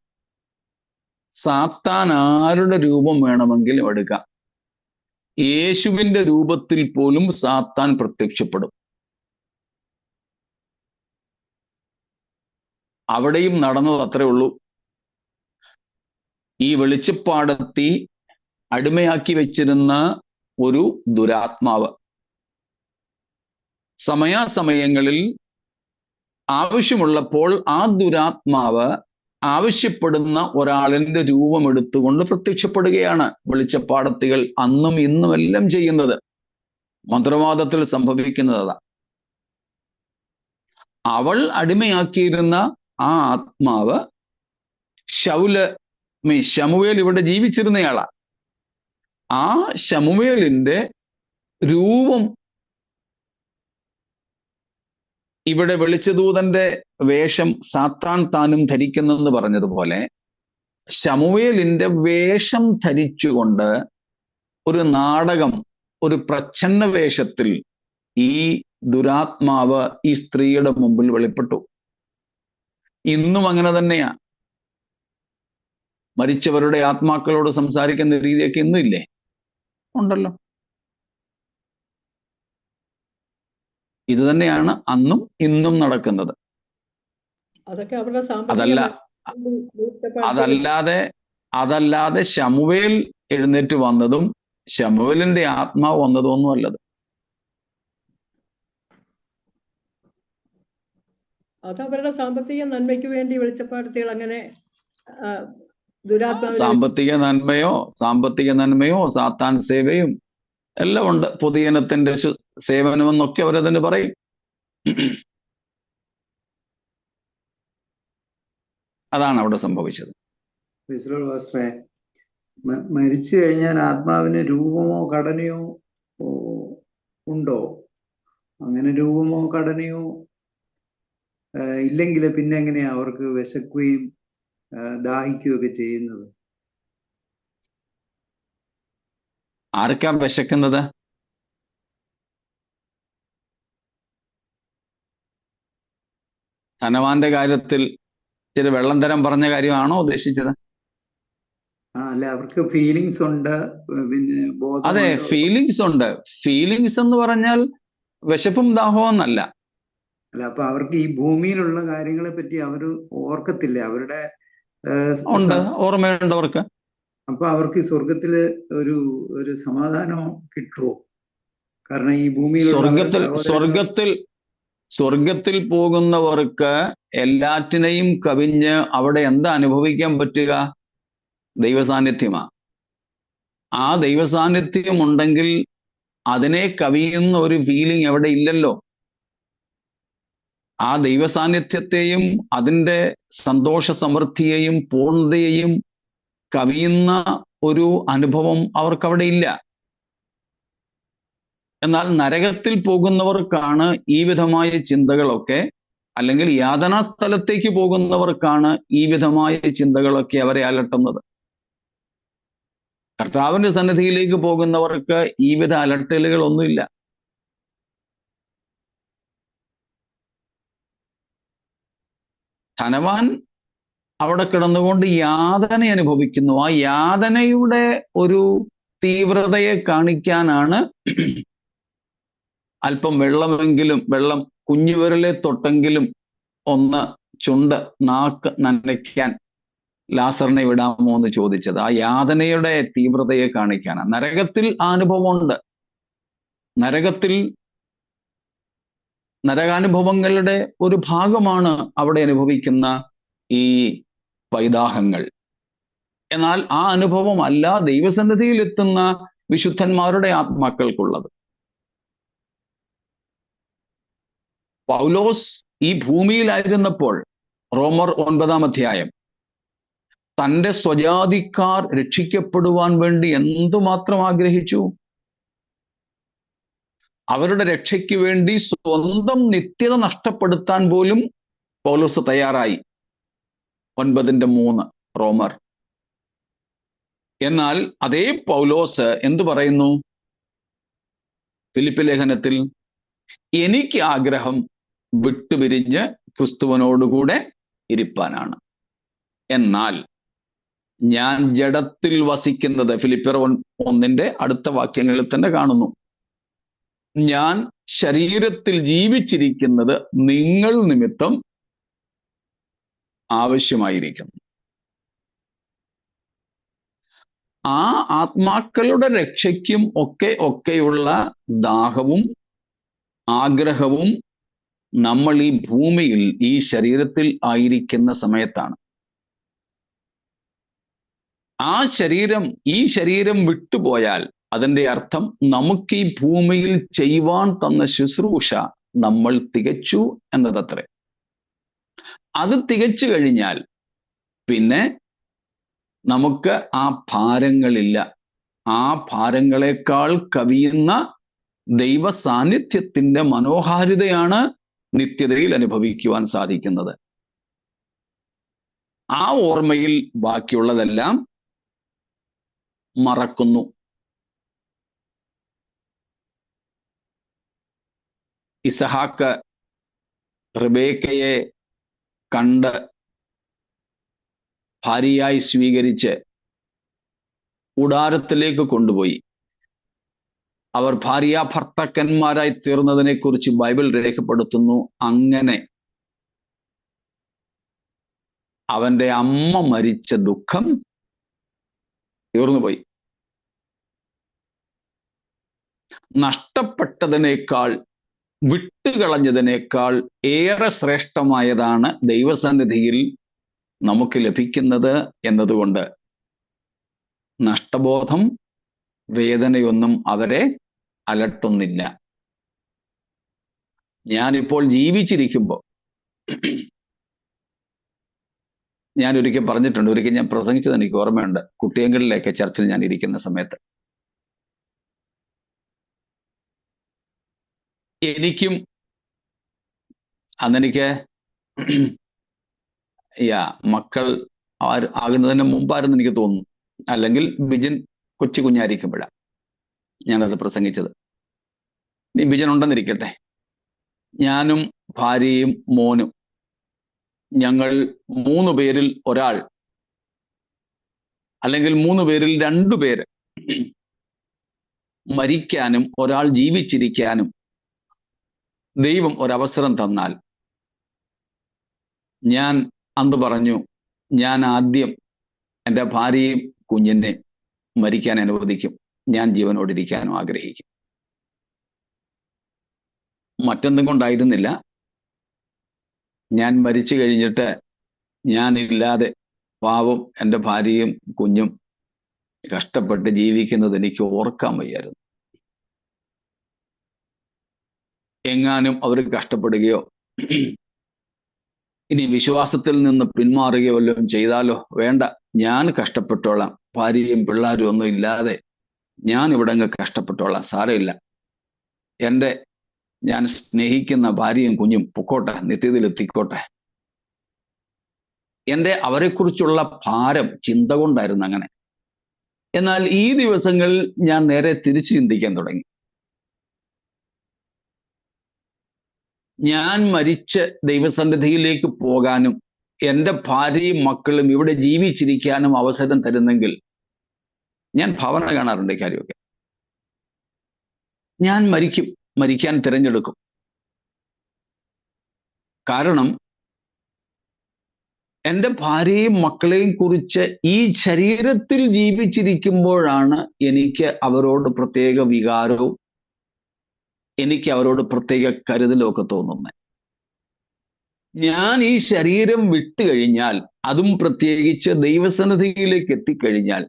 Speaker 1: സാത്താൻ ആരുടെ രൂപം വേണമെങ്കിലും എടുക്കാം. യേശുവിന്റെ രൂപത്തിൽ പോലും സാത്താൻ പ്രത്യക്ഷപ്പെടും. അവിടെയും നടന്നത് അത്രേ ഉള്ളൂ. ഈ വെളിച്ചപ്പാടത്തി അടിമയാക്കി വെച്ചിരുന്ന ഒരു ദുരാത്മാവ് സമയാസമയങ്ങളിൽ ആവശ്യമുള്ളപ്പോൾ ആ ദുരാത്മാവ് ആവശ്യപ്പെടുന്ന ഒരാളിന്റെ രൂപം എടുത്തുകൊണ്ട് പ്രത്യക്ഷപ്പെടുകയാണ് വെളിച്ചപ്പാടത്തികൾ അന്നും ഇന്നും എല്ലാം ചെയ്യുന്നത്. മന്ത്രവാദത്തിൽ സംഭവിക്കുന്നത് അവൾ അടിമയാക്കിയിരുന്ന ആ ആത്മാവ് ശമൂവേൽ ഇവിടെ ജീവിച്ചിരുന്നയാളാ. ആ ശമൂവേലിന്റെ രൂപം ഇവിടെ വെളിച്ചദൂതന്റെ വേഷം സാത്താൻ താനും ധരിക്കുന്നെന്ന് പറഞ്ഞതുപോലെ ശമൂവേലിന്റെ വേഷം ധരിച്ചുകൊണ്ട് ഒരു നാടകം, ഒരു പ്രച്ഛന്ന വേഷത്തിൽ ഈ ദുരാത്മാവ് ഈ സ്ത്രീയുടെ മുമ്പിൽ വെളിപ്പെട്ടു. ഇന്നും അങ്ങനെ തന്നെയാ. മരിച്ചവരുടെ ആത്മാക്കളോട് സംസാരിക്കുന്ന രീതിയൊക്കെ ഇന്നും ഇല്ലേ? ഉണ്ടല്ലോ. ഇത് തന്നെയാണ് അന്നും ഇന്നും നടക്കുന്നത്. അതല്ലാതെ ശമൂവേൽ എഴുന്നേറ്റ് വന്നതും ശമൂവേലിന്റെ ആത്മാവ് വന്നതും ഒന്നും അല്ലത്.
Speaker 3: അത് അവരുടെ സാമ്പത്തിക നന്മയ്ക്ക് വേണ്ടി വെളിച്ചപ്പാടത്തികൾ അങ്ങനെ
Speaker 1: സാമ്പത്തിക നന്മയോ സാത്താൻ സേവയും എല്ലാം ഉണ്ട്. പൊതുജനത്തിന്റെ സേവനമെന്നൊക്കെ അവരതിന് പറയും. അതാണ് അവിടെ സംഭവിച്ചത്.
Speaker 8: മരിച്ചു കഴിഞ്ഞാൽ ആത്മാവിന് രൂപമോ ഘടനയോ ഓ, ഉണ്ടോ? അങ്ങനെ രൂപമോ ഘടനയോ ഇല്ലെങ്കിൽ പിന്നെ എങ്ങനെയാ അവർക്ക് വിശക്കുകയും ദാഹിക്കുകയൊക്കെ ചെയ്യുന്നത്?
Speaker 1: ആർക്കാ വിശക്കുന്നത്? ധനവാന്റെ കാര്യത്തിൽ ചില വെള്ളം തരം പറഞ്ഞ കാര്യമാണോ ഉദ്ദേശിച്ചത്?
Speaker 8: അല്ല, അവർക്ക് ഫീലിങ്സ് ഉണ്ട്, പിന്നെ
Speaker 1: അതെ,
Speaker 8: ബോധമുണ്ട്.
Speaker 1: ഫീലിങ്സ് ഉണ്ട്. ഫീലിങ്സ് എന്ന് പറഞ്ഞാൽ വിശപ്പും ദാഹവും എന്നല്ല.
Speaker 8: അല്ല, അപ്പൊ അവർക്ക് ഈ ഭൂമിയിലുള്ള കാര്യങ്ങളെ പറ്റി അവർ ഓർക്കത്തില്ലേ? അവരുടെ
Speaker 1: ഉണ്ട്, ഓർമ്മയുണ്ട് അവർക്ക്.
Speaker 8: അപ്പൊ അവർക്ക് ഈ സ്വർഗത്തില് ഒരു ഒരു സമാധാനം കിട്ടുമോ? കാരണം ഈ ഭൂമിയിലുള്ള
Speaker 1: സ്വർഗത്തിൽ പോകുന്നവർക്ക് എല്ലാറ്റിനെയും കവിഞ്ഞ് അവിടെ എന്താ അനുഭവിക്കാൻ പറ്റുക? ദൈവസാന്നിധ്യമാ. ആ ദൈവസാന്നിധ്യം ഉണ്ടെങ്കിൽ അതിനെ കവിയുന്ന ഒരു ഫീലിംഗ് എവിടെ ഇല്ലല്ലോ. ആ ദൈവസാന്നിധ്യത്തെയും അതിൻ്റെ സന്തോഷ സമൃദ്ധിയെയും പൂർണ്ണതയെയും കവിയുന്ന ഒരു അനുഭവം അവർക്കവിടെ ഇല്ല. എന്നാൽ നരകത്തിൽ പോകുന്നവർക്കാണ് ഈ വിധമായ ചിന്തകളൊക്കെ, അല്ലെങ്കിൽ യാതനാ സ്ഥലത്തേക്ക് പോകുന്നവർക്കാണ് ഈ വിധമായ ചിന്തകളൊക്കെ അവരെ അലട്ടുന്നത്. കർത്താവിന്റെ സന്നിധിയിലേക്ക് പോകുന്നവർക്ക് ഈ വിധ അലട്ടലുകളൊന്നുമില്ല. ധനവാൻ അവിടെ കിടന്നുകൊണ്ട് യാതന അനുഭവിക്കുന്നു. ആ യാതനയുടെ ഒരു തീവ്രതയെ കാണിക്കാനാണ് അല്പം വെള്ളം കുഞ്ഞുവിരലെ തൊട്ടെങ്കിലും ഒന്ന് ചുണ്ട് നാക്ക് നനയ്ക്കാൻ ലാസറിനെ വിടാമോ എന്ന് ചോദിച്ചത്. ആ യാതനയുടെ തീവ്രതയെ കാണിക്കാനാണ്. നരകത്തിൽ ആ അനുഭവമുണ്ട്. നരകാനുഭവങ്ങളുടെ ഒരു ഭാഗമാണ് അവിടെ അനുഭവിക്കുന്ന ഈ വൈദാഹങ്ങൾ. എന്നാൽ ആ അനുഭവമല്ല ദൈവസന്നിധിയിൽ എത്തുന്ന വിശുദ്ധന്മാരുടെ ആത്മാക്കൾക്കുള്ളത്. പൗലോസ് ഈ ഭൂമിയിലായിരുന്നപ്പോൾ, റോമർ 9-ാം അധ്യായം, തൻ്റെ സ്വജാതിക്കാർ രക്ഷിക്കപ്പെടുവാൻ വേണ്ടി എന്തുമാത്രം ആഗ്രഹിച്ചു. അവരുടെ രക്ഷയ്ക്ക് വേണ്ടി സ്വന്തം നിത്യത നഷ്ടപ്പെടുത്താൻ പോലും പൗലോസ് തയ്യാറായി. 9:3 റോമർ. എന്നാൽ അതേ പൗലോസ് എന്തു പറയുന്നു ഫിലിപ്പി ലേഖനത്തിൽ? എനിക്ക് ആഗ്രഹം വിട്ടുപിരിഞ്ഞ് ക്രിസ്തുവിനോടുകൂടെ ഇരിപ്പാനാണ്. എന്നാൽ ഞാൻ ജഡത്തിൽ വസിക്കുന്നത്, ഫിലിപ്പിയർ 1:1 അടുത്ത വാക്യങ്ങളിൽ തന്നെ കാണുന്നു. ഞാൻ ശരീരത്തിൽ ജീവിച്ചിരിക്കുന്നത് നിങ്ങൾ നിമിത്തം ആവശ്യമായിരിക്കുന്നു. ആ ആത്മാക്കളുടെ രക്ഷയ്ക്കും ഒക്കെയുള്ള ദാഹവും ആഗ്രഹവും നമ്മൾ ഈ ഭൂമിയിൽ ഈ ശരീരത്തിൽ ആയിരിക്കുന്ന സമയത്താണ്. ഈ ശരീരം വിട്ടുപോയാൽ അതിൻ്റെ അർത്ഥം നമുക്ക് ഈ ഭൂമിയിൽ ചെയ്യുവാൻ തന്ന ശുശ്രൂഷ നമ്മൾ തികച്ചു എന്നതത്രേ. അത് തികച്ചു കഴിഞ്ഞാൽ പിന്നെ നമുക്ക് ആ ഭാരങ്ങളില്ല. ആ ഭാരങ്ങളെക്കാൾ കവിയുന്ന ദൈവ സാന്നിധ്യത്തിന്റെ മനോഹാരിതയാണ് നിത്യതയിൽ അനുഭവിക്കുവാൻ സാധിക്കുന്നത്. ആ ഓർമ്മയിൽ ബാക്കിയുള്ളതെല്ലാം മറക്കുന്നു. ഇസഹാക്ക് റിബേക്കയെ കണ്ട് ഭാര്യയായി സ്വീകരിച്ച് കൂടാരത്തിലേക്ക് കൊണ്ടുപോയി. അവർ ഭാര്യാഭർത്താക്കന്മാരായി തീർന്നതിനെ കുറിച്ച് ബൈബിൾ രേഖപ്പെടുത്തുന്നു. അങ്ങനെ അവന്റെ അമ്മ മരിച്ച ദുഃഖം തീർന്നുപോയി. നഷ്ടപ്പെട്ടതിനേക്കാൾ, വിട്ടുകളഞ്ഞതിനേക്കാൾ ഏറെ ശ്രേഷ്ഠമായതാണ് ദൈവസന്നിധിയിൽ നമുക്ക് ലഭിക്കുന്നത് എന്നതുകൊണ്ട് നഷ്ടബോധം, വേദനയൊന്നും അവരെ അലട്ടുന്നില്ല. ഞാനിപ്പോൾ ജീവിച്ചിരിക്കുമ്പോൾ ഞാൻ ഒരിക്കൽ പറഞ്ഞിട്ടുണ്ട്, ഒരിക്കൽ ഞാൻ പ്രസംഗിച്ചത് എനിക്ക് ഓർമ്മയുണ്ട്. കുട്ടിയങ്കളിലേക്ക് ചർച്ചിൽ ഞാൻ ഇരിക്കുന്ന സമയത്ത് എനിക്കും അന്നെനിക്ക് മക്കൾ ആകുന്നതിന് മുമ്പായിരുന്നു എനിക്ക് തോന്നുന്നു, അല്ലെങ്കിൽ ബിജിൻ കൊച്ചു കുഞ്ഞായിരിക്കുമ്പോഴാണ് ഞാനത് പ്രസംഗിച്ചത്. ഇനി ബിജൻ ഉണ്ടെന്നിരിക്കട്ടെ, ഞാനും ഭാര്യയും മോനും, ഞങ്ങൾ 3 പേരിൽ ഒരാൾ, അല്ലെങ്കിൽ 3 പേരിൽ 2 പേര് മരിക്കാനും ഒരാൾ ജീവിച്ചിരിക്കാനും ദൈവം ഒരവസരം തന്നാൽ, ഞാൻ അന്ന് പറഞ്ഞു, ഞാൻ ആദ്യം എൻ്റെ ഭാര്യയും കുഞ്ഞിനെ മരിക്കാൻ അനുവദിക്കും, ഞാൻ ജീവനോടിരിക്കാനും ആഗ്രഹിക്കും. മറ്റൊന്നും കൊണ്ടായിരുന്നില്ല. ഞാൻ മരിച്ചു കഴിഞ്ഞിട്ട് ഞാനില്ലാതെ പാവം എൻ്റെ ഭാര്യയും കുഞ്ഞും കഷ്ടപ്പെട്ട് ജീവിക്കുന്നത് എനിക്ക് ഓർക്കാൻ വയ്യായിരുന്നു. എങ്ങാനും അവർ കഷ്ടപ്പെടുകയോ ഇനി വിശ്വാസത്തിൽ നിന്ന് പിന്മാറുകയോ വല്ലതും ചെയ്താലോ, വേണ്ട, ഞാൻ കഷ്ടപ്പെട്ടോളാം, ഭാര്യയും പിള്ളേരും ഒന്നും ഇല്ലാതെ ഞാൻ ഇവിടെ അങ്ങ് കഷ്ടപ്പെട്ടോളാം, സാരമില്ല, ഞാൻ സ്നേഹിക്കുന്ന ഭാര്യയും കുഞ്ഞും പൊക്കോട്ടെ, നിത്യതയിലെത്തിക്കോട്ടെ. അവരെക്കുറിച്ചുള്ള ഭാരം ചിന്ത കൊണ്ടായിരുന്നു അങ്ങനെ. എന്നാൽ ഈ ദിവസങ്ങളിൽ ഞാൻ നേരെ തിരിച്ചു ചിന്തിക്കാൻ തുടങ്ങി. ഞാൻ മരിച്ച് ദൈവസന്നിധിയിലേക്ക് പോകാനും എൻ്റെ ഭാര്യയും മക്കളും ഇവിടെ ജീവിച്ചിരിക്കാനും അവസരം തരുന്നെങ്കിൽ, ഞാൻ ഭാവന കാണാറുണ്ട് ഈ കാര്യമൊക്കെ, ഞാൻ മരിക്കാൻ തിരഞ്ഞെടുക്കും. കാരണം എൻ്റെ ഭാര്യയും മക്കളെയും കുറിച്ച് ഈ ശരീരത്തിൽ ജീവിച്ചിരിക്കുമ്പോഴാണ് എനിക്ക് അവരോട് പ്രത്യേക വികാരവും എനിക്ക് അവരോട് പ്രത്യേക കരുതലും ഒക്കെ തോന്നുന്നത്. ഞാൻ ഈ ശരീരം വിട്ടുകഴിഞ്ഞാൽ, അതും പ്രത്യേകിച്ച് ദൈവസന്നിധിയിലേക്ക് എത്തിക്കഴിഞ്ഞാൽ,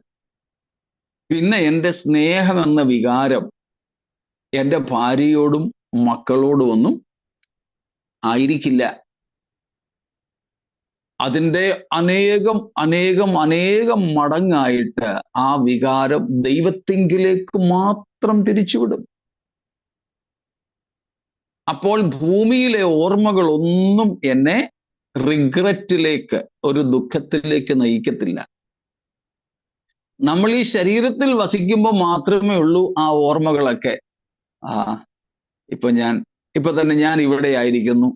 Speaker 1: പിന്നെ എൻ്റെ സ്നേഹമെന്ന വികാരം എൻ്റെ ഭാര്യയോടും മക്കളോടും ഒന്നും ആയിരിക്കില്ല. അതിൻ്റെ അനേകം മടങ്ങായിട്ട് ആ വികാരം ദൈവത്തിങ്കിലേക്ക് മാത്രം തിരിച്ചുവിടും. അപ്പോൾ ഭൂമിയിലെ ഓർമ്മകളൊന്നും എന്നെ റിഗ്രറ്റിലേക്ക്, ഒരു ദുഃഖത്തിലേക്ക് നയിക്കത്തില്ല. നമ്മൾ ഈ ശരീരത്തിൽ വസിക്കുമ്പോൾ മാത്രമേ ഉള്ളൂ ആ ഓർമ്മകളൊക്കെ. ഇപ്പൊ തന്നെ ഞാൻ ഇവിടെ ആയിരിക്കുന്നു,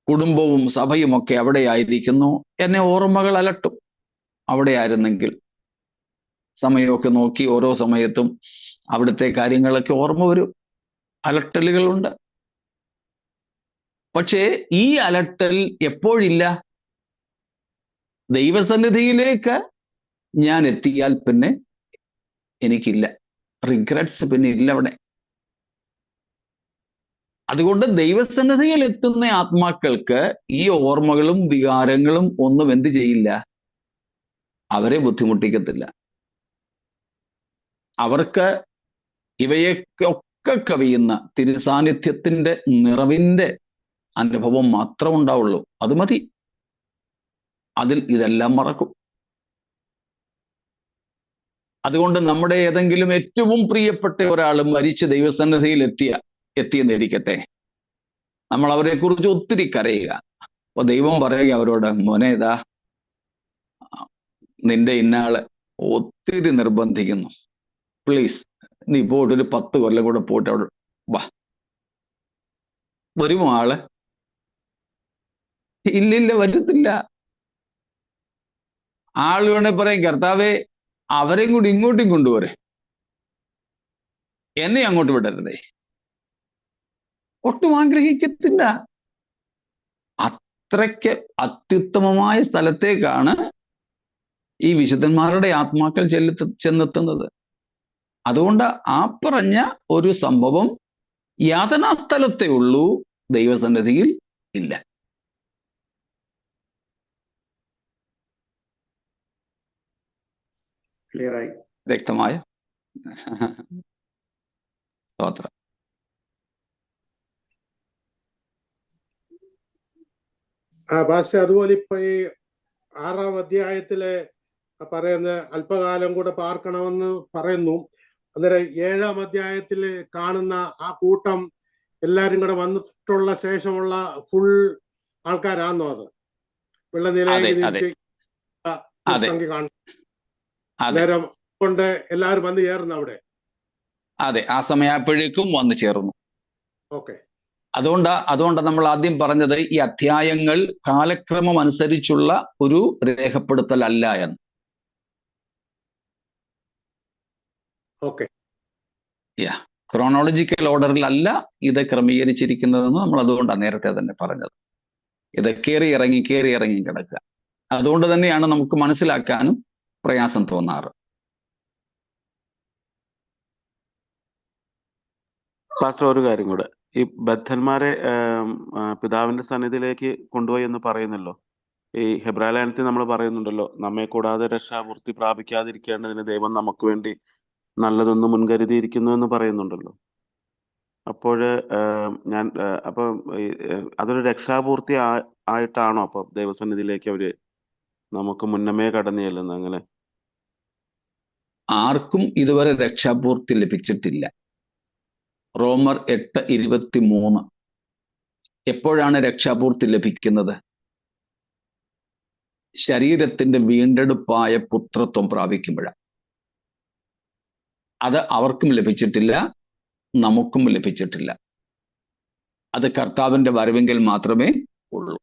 Speaker 1: കുടുംബവും സഭയും ഒക്കെ അവിടെ ആയിരിക്കുന്നു, എന്നെ ഓർമ്മകൾ അലട്ടും. അവിടെ ആയിരുന്നെങ്കിൽ, സമയമൊക്കെ നോക്കി ഓരോ സമയത്തും അവിടുത്തെ കാര്യങ്ങളൊക്കെ ഓർമ്മ വരും, അലട്ടലുകളുണ്ട്. പക്ഷേ ഈ അലട്ടൽ എപ്പോഴില്ല? ദൈവസന്നിധിയിലേക്ക് ഞാൻ എത്തിയാൽ പിന്നെ എനിക്കില്ല, റിഗ്രറ്റ്സ് പിന്നെ ഇല്ല അവിടെ. അതുകൊണ്ട് ദൈവസന്നിധിയിൽ എത്തുന്ന ആത്മാക്കൾക്ക് ഈ ഓർമ്മകളും വികാരങ്ങളും ഒന്നും എന്ത് ചെയ്യില്ല, അവരെ ബുദ്ധിമുട്ടിക്കത്തില്ല. അവർക്ക് ഇവയൊക്കെ കവിയുന്ന തിരുസാന്നിധ്യത്തിന്റെ നിറവിന്റെ അനുഭവം മാത്രം ഉണ്ടാവുള്ളൂ. അത് മതി. അതിൽ ഇതെല്ലാം മറക്കും. അതുകൊണ്ട് നമ്മുടെ ഏതെങ്കിലും ഏറ്റവും പ്രിയപ്പെട്ട ഒരാൾ മരിച്ച് ദൈവസന്നിധിയിൽ എത്തിയെന്നിരിക്കട്ടെ, നമ്മൾ അവരെ കുറിച്ച് ഒത്തിരി കരയുക. അപ്പൊ ദൈവം പറയുക അവരോട്, മോനെ, ഇതാ നിന്റെ ഇന്നാള് ഒത്തിരി നിർബന്ധിക്കുന്നു, പ്ലീസ് നീ പോയിട്ട് ഒരു 10 കൊല്ലം കൂടെ പോയിട്ട് അവിടെ വാ. വരുമോ ആള്? ഇല്ലില്ല, വരത്തില്ല. ആൾ വേണേ പറയും, കർത്താവേ അവരെയും കൂടി ഇങ്ങോട്ടും കൊണ്ടുപോരെ, എന്നെ അങ്ങോട്ട് വിടരുതേ. ഒട്ടും ആഗ്രഹിക്കത്തില്ല. അത്രയ്ക്ക് അത്യുത്തമമായ സ്ഥലത്തേക്കാണ് ഈ വിശുദ്ധന്മാരുടെ ആത്മാക്കൾ ചെന്നെത്തുന്നത്. അതുകൊണ്ട് ആ പറഞ്ഞ ഒരു സംഭവം യാതനാസ്ഥലത്തേ ഉള്ളൂ, ദൈവസന്നിധിയിൽ ഇല്ല.
Speaker 8: ക്ലിയറായി?
Speaker 1: വ്യക്തമായ സ്തോത്രം.
Speaker 6: പാസ്റ്റർ, അതുപോലെ ഇപ്പൊ ഈ 6-ാം അധ്യായത്തിലെ പറയുന്ന അല്പകാലം കൂടെ പാർക്കണമെന്ന് പറയുന്നു. അന്നേരം 7-ാം അധ്യായത്തിൽ കാണുന്ന ആ കൂട്ടം എല്ലാരും കൂടെ വന്നിട്ടുള്ള ശേഷമുള്ള ഫുൾ ആൾക്കാരാണോ അത്? വെള്ളനിലയിലേക്ക് തിരിച്ച് സംഖ്യ കാണും. അന്നേരം കൊണ്ട് എല്ലാവരും വന്ന് ചേർന്ന് അവിടെ.
Speaker 1: അതെ, ആ സമയപ്പോഴേക്കും വന്നു ചേർന്നു.
Speaker 6: ഓക്കെ.
Speaker 1: അതുകൊണ്ട് നമ്മൾ ആദ്യം പറഞ്ഞത് ഈ അധ്യായങ്ങൾ കാലക്രമം അനുസരിച്ചുള്ള ഒരു രേഖപ്പെടുത്തൽ അല്ല എന്ന്.
Speaker 6: ഓക്കെ.
Speaker 1: ക്രോണോളജിക്കൽ ഓർഡറിലല്ല ഇത് ക്രമീകരിച്ചിരിക്കുന്നതെന്ന് നമ്മൾ അതുകൊണ്ടാണ് നേരത്തെ തന്നെ പറഞ്ഞത്. ഇത് കയറി ഇറങ്ങി കിടക്കുക. അതുകൊണ്ട് തന്നെയാണ് നമുക്ക് മനസ്സിലാക്കാനും പ്രയാസം തോന്നാറ്.
Speaker 7: പാസ്റ്റർ, ഒരു കാര്യം കൂടെ, ഈ ബദ്ധന്മാരെ പിതാവിന്റെ സന്നിധിയിലേക്ക് കൊണ്ടുപോയി എന്ന് പറയുന്നല്ലോ. ഈ ഹെബ്രായ ലേഖനത്തിൽ നമ്മൾ പറയുന്നുണ്ടല്ലോ, നമ്മെ കൂടാതെ രക്ഷാപൂർത്തി പ്രാപിക്കാതിരിക്കേണ്ടതിന് ദൈവം നമുക്ക് വേണ്ടി നല്ലതൊന്ന് മുൻകരുതിയിരിക്കുന്നു എന്ന് പറയുന്നുണ്ടല്ലോ. അപ്പോഴ് അപ്പൊ അതൊരു രക്ഷാപൂർത്തി ആയിട്ടാണോ അപ്പൊ ദൈവസന്നിധിയിലേക്ക് അവര് നമുക്ക് മുന്നമേ കടന്നു ചെല്ലുന്നത്? അങ്ങനെ
Speaker 1: ആർക്കും ഇതുവരെ രക്ഷാപൂർത്തി ലഭിച്ചിട്ടില്ല. റോമർ 8:23. എപ്പോഴാണ് രക്ഷാപൂർത്തി ലഭിക്കുന്നത്? ശരീരത്തിന്റെ വീണ്ടെടുപ്പായ പുത്രത്വം പ്രാപിക്കുമ്പോഴാണ്. അത് അവർക്കും ലഭിച്ചിട്ടില്ല, നമുക്കും ലഭിച്ചിട്ടില്ല. അത് കർത്താവിന്റെ വരവെങ്കിൽ മാത്രമേ ഉള്ളൂ.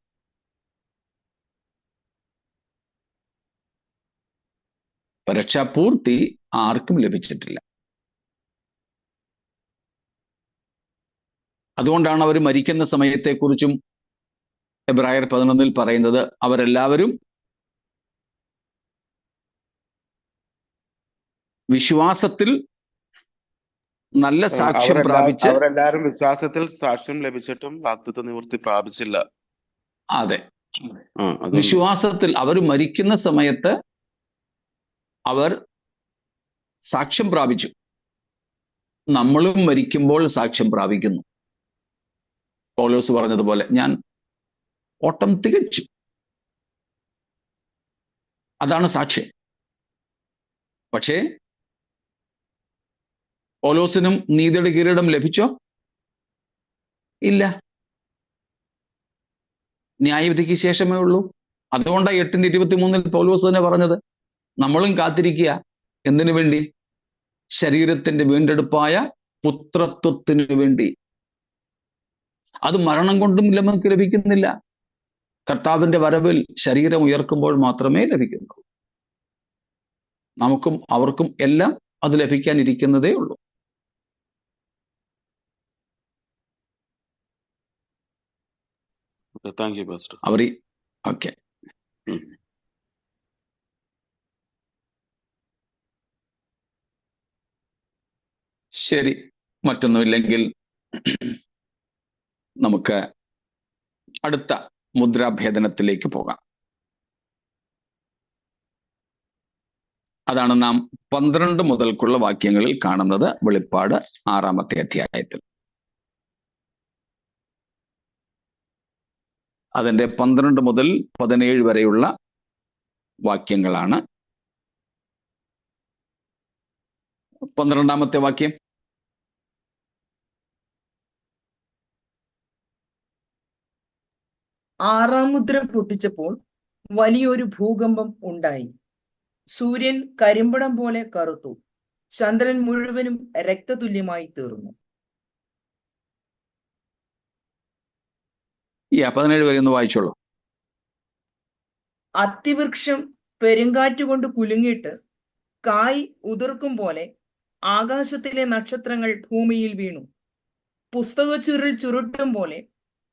Speaker 1: രക്ഷാപൂർത്തി ആർക്കും ലഭിച്ചിട്ടില്ല. അതുകൊണ്ടാണ് അവർ മരിക്കുന്ന സമയത്തെക്കുറിച്ചും എബ്രായർ 11 പറയുന്നത്, അവരെല്ലാവരും വിശ്വാസത്തിൽ നല്ല സാക്ഷ്യം പ്രാപിച്ച്.
Speaker 7: അവരെല്ലാവരും വിശ്വാസത്തിൽ സാക്ഷ്യം ലഭിച്ചിട്ടും വാഗ്ദത്ത നിവൃത്തി പ്രാപിച്ചില്ല.
Speaker 1: അതെ, വിശ്വാസത്തിൽ അവർ മരിക്കുന്ന സമയത്ത് അവർ സാക്ഷ്യം പ്രാപിച്ചു. നമ്മളും മരിക്കുമ്പോൾ സാക്ഷ്യം പ്രാപിക്കുന്നു. പൗലോസ് പറഞ്ഞതുപോലെ, ഞാൻ ഓട്ടം തികച്ചു. അതാണ് സാക്ഷ്യം. പക്ഷേ പൗലോസിനും നീതിയുടെ കിരീടം ലഭിച്ചോ? ഇല്ല. ന്യായവിധിക്ക് ശേഷമേ ഉള്ളൂ. അതുകൊണ്ടാണ് 8:23 പൗലോസ് തന്നെ പറഞ്ഞത്, നമ്മളും കാത്തിരിക്കുക. എന്തിനു വേണ്ടി? ശരീരത്തിന്റെ വീണ്ടെടുപ്പായ പുത്രത്വത്തിനു വേണ്ടി. അത് മരണം കൊണ്ടും നമുക്ക് ലഭിക്കുന്നില്ല. കർത്താവിന്റെ വരവിൽ ശരീരം ഉയർക്കുമ്പോൾ മാത്രമേ ലഭിക്കുന്നുള്ളൂ. നമുക്കും അവർക്കും എല്ലാം അത് ലഭിക്കാനിരിക്കുന്നതേ ഉള്ളൂ.
Speaker 7: Thank you pastor.
Speaker 1: ഓക്കെ. ശരി, മറ്റൊന്നുമില്ലെങ്കിൽ നമുക്ക് അടുത്ത മുദ്രാഭേദനത്തിലേക്ക് പോകാം. അതാണ് നാം 12 മുതൽക്കുള്ള വാക്യങ്ങളിൽ കാണുന്നത്, വെളിപ്പാട് 6-ാമത്തെ അധ്യായത്തിൽ. അതിന്റെ 12 മുതൽ 17 വരെയുള്ള വാക്യങ്ങളാണ്. 12-ാമത്തെ വാക്യം:
Speaker 2: ആറാം മുദ്ര പൊട്ടിച്ചപ്പോൾ വലിയൊരു ഭൂകമ്പം ഉണ്ടായി. സൂര്യൻ കരിമ്പടം പോലെ കറുത്തു, ചന്ദ്രൻ മുഴുവനും രക്തതുല്യമായി തീർന്നു.
Speaker 1: 17 വരെ ഒന്ന് വായിച്ചോളൂ.
Speaker 2: അത്തിവൃക്ഷം പെരുങ്കാറ്റുകൊണ്ട് കുലുങ്ങിയിട്ട് കായ് ഉതിർക്കും പോലെ ആകാശത്തിലെ നക്ഷത്രങ്ങൾ ഭൂമിയിൽ വീണു. പുസ്തകച്ചുരുൾ ചുരുട്ടും പോലെ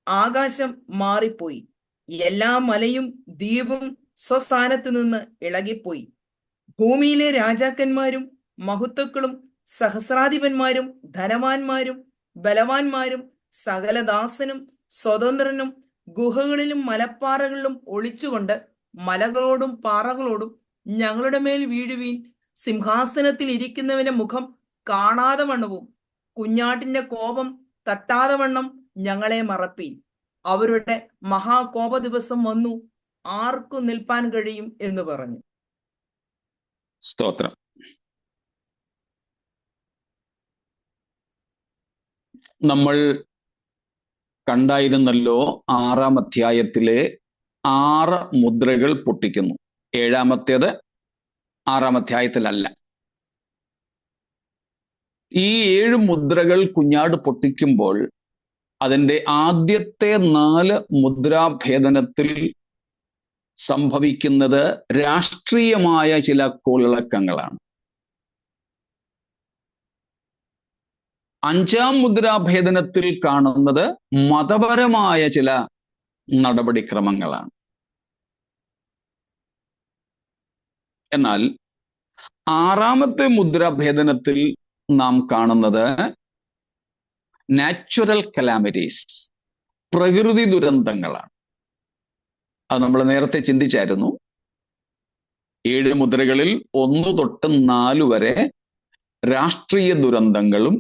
Speaker 2: ആകാശം മാറിപ്പോയി. എല്ലാ മലയും ദ്വീപും സ്വസ്ഥാനത്ത് നിന്ന് ഇളകിപ്പോയി. ഭൂമിയിലെ രാജാക്കന്മാരും മഹത്തുക്കളും സഹസ്രാധിപന്മാരും ധനവാന്മാരും ബലവാന്മാരും സകലദാസനും സ്വതന്ത്രനും ഗുഹകളിലും മലപ്പാറകളിലും ഒളിച്ചുകൊണ്ട് മലകളോടും പാറകളോടും, ഞങ്ങളുടെ മേൽ വീഴുവീൻ, സിംഹാസനത്തിൽ ഇരിക്കുന്നവന്റെ മുഖം കാണാതെ വണ്ണവും കുഞ്ഞാട്ടിന്റെ കോപം തട്ടാതെ വണ്ണം ഞങ്ങളെ മറപ്പീൻ. അവരുടെ മഹാകോപ ദിവസം വന്നു, ആർക്കു നിൽപ്പാൻ കഴിയും എന്ന് പറഞ്ഞു.
Speaker 1: സ്തോത്രം. നമ്മൾ കണ്ടായിരുന്നല്ലോ 6-ാം അധ്യായത്തിലെ 6 മുദ്രകൾ പൊട്ടിക്കുന്നു. 7-ാമത്തേത് 6-ാം അധ്യായത്തിലല്ല. ഈ 7 മുദ്രകൾ കുഞ്ഞാട് പൊട്ടിക്കുമ്പോൾ അതിൻ്റെ ആദ്യത്തെ 4 മുദ്രാഭേദനത്തിൽ സംഭവിക്കുന്നത് രാഷ്ട്രീയമായ ചില കോളിളക്കങ്ങളാണ്. 5-ാം മുദ്രാഭേദനത്തിൽ കാണുന്നത് മതപരമായ ചില നടപടിക്രമങ്ങളാണ്. എന്നാൽ 6-ാമത്തെ മുദ്രാഭേദനത്തിൽ നാം കാണുന്നത് നാച്ചുറൽ കലാമിറ്റീസ്, പ്രകൃതി ദുരന്തങ്ങളാണ്. അത് നമ്മൾ നേരത്തെ ചിന്തിച്ചായിരുന്നു. 7 മുദ്രകളിൽ 1 തൊട്ട് 4 വരെ രാഷ്ട്രീയ ദുരന്തങ്ങളും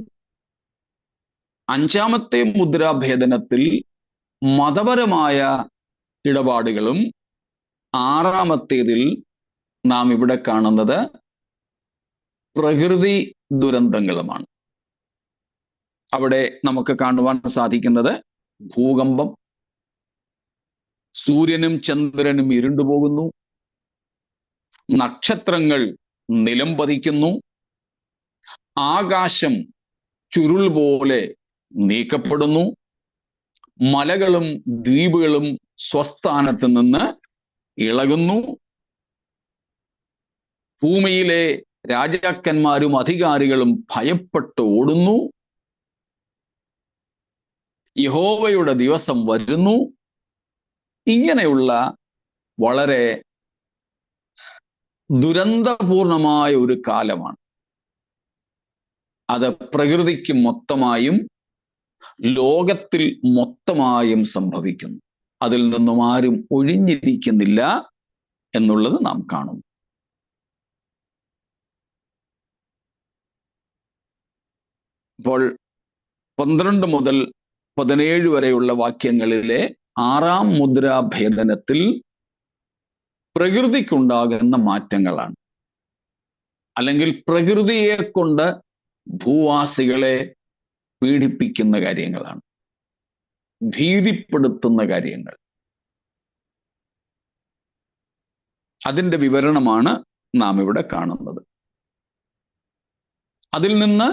Speaker 1: 5-ാമത്തെ മുദ്രാഭേദനത്തിൽ മതപരമായ ഇടപാടുകളും 6-ാമത്തേതിൽ നാം ഇവിടെ കാണുന്നത് പ്രകൃതി ദുരന്തങ്ങളുമാണ്. അവിടെ നമുക്ക് കാണുവാൻ സാധിക്കുന്നത് ഭൂകമ്പം, സൂര്യനും ചന്ദ്രനും ഇരുണ്ടുപോകുന്നു, നക്ഷത്രങ്ങൾ നിലം പതിക്കുന്നു, ആകാശം ചുരുൾ പോലെ നീക്കപ്പെടുന്നു, മലകളും ദ്വീപുകളും സ്വസ്ഥാനത്ത് നിന്ന് ഇളകുന്നു, ഭൂമിയിലെ രാജാക്കന്മാരും അധികാരികളും ഭയപ്പെട്ട് ഓടുന്നു, യഹോവയുടെ ദിവസം വരുന്നു. ഇങ്ങനെയുള്ള വളരെ ദുരന്തപൂർണമായ ഒരു കാലമാണ്. അത് പ്രകൃതിക്ക് മൊത്തമായും ലോകത്തിൽ മൊത്തമായും സംഭവിക്കുന്നു. അതിൽ നിന്നും ആരും ഒഴിഞ്ഞിരിക്കുന്നില്ല എന്നുള്ളത് നാം കാണുന്നു. അപ്പോൾ 12 മുതൽ 17 വരെയുള്ള വാക്യങ്ങളിലെ 6-ാം മുദ്രാഭേദനത്തിൽ പ്രകൃതിക്കുണ്ടാകുന്ന മാറ്റങ്ങളാണ്, അല്ലെങ്കിൽ പ്രകൃതിയെ കൊണ്ട് ഭൂവാസികളെ പീഡിപ്പിക്കുന്ന കാര്യങ്ങളാണ്, ഭീതിപ്പെടുത്തുന്ന കാര്യങ്ങൾ. അതിൻ്റെ വിവരണമാണ് നാം ഇവിടെ കാണുന്നത്. അതിൽ നിന്ന്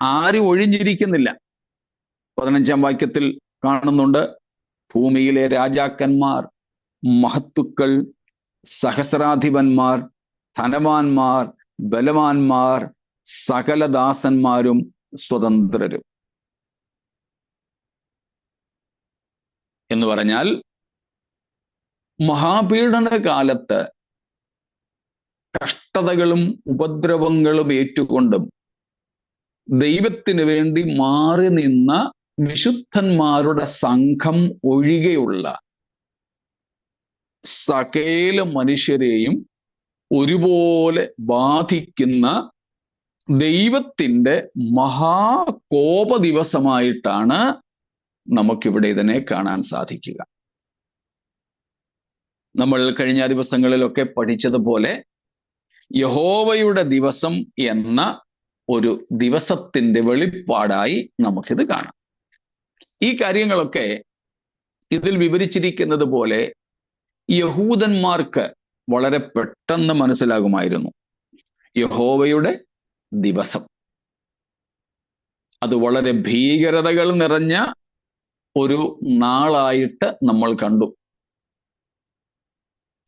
Speaker 1: ആരും ഒഴിഞ്ഞിരിക്കുന്നില്ല. 15-ാം വാക്യത്തിൽ കാണുന്നുണ്ട്, ഭൂമിയിലെ രാജാക്കന്മാർ, മഹത്തുക്കൾ, സഹസ്രാധിപന്മാർ, ധനവാന്മാർ, ബലവാന്മാർ, സകലദാസന്മാരും സ്വതന്ത്രരും എന്ന് പറഞ്ഞാൽ, മഹാപീഡന കാലത്ത് കഷ്ടതകളും ഉപദ്രവങ്ങളും ഏറ്റുകൊണ്ടും ദൈവത്തിന് വേണ്ടി മാറി നിന്ന വിശുദ്ധന്മാരുടെ സംഘം ഒഴികെയുള്ള സകല മനുഷ്യരെയും ഒരുപോലെ ബാധിക്കുന്ന ദൈവത്തിൻ്റെ മഹാകോപ ദിവസമായിട്ടാണ് നമുക്കിവിടെ ഇതിനെ കാണാൻ സാധിക്കുക. നമ്മൾ കഴിഞ്ഞ ദിവസങ്ങളിലൊക്കെ പഠിച്ചതുപോലെ യഹോവയുടെ ദിവസം എന്ന ഒരു ദിവസത്തിൻ്റെ വെളിപ്പാടായി നമുക്കിത് കാണാം. ഈ കാര്യങ്ങളൊക്കെ ഇതിൽ വിവരിച്ചിരിക്കുന്നത് പോലെ യഹൂദന്മാർക്ക് വളരെ പെട്ടെന്ന് മനസ്സിലാകുമായിരുന്നു. യഹോവയുടെ ദിവസം അത് വളരെ ഭീകരതകൾ നിറഞ്ഞ ഒരു നാളായിട്ട് നമ്മൾ കണ്ടു.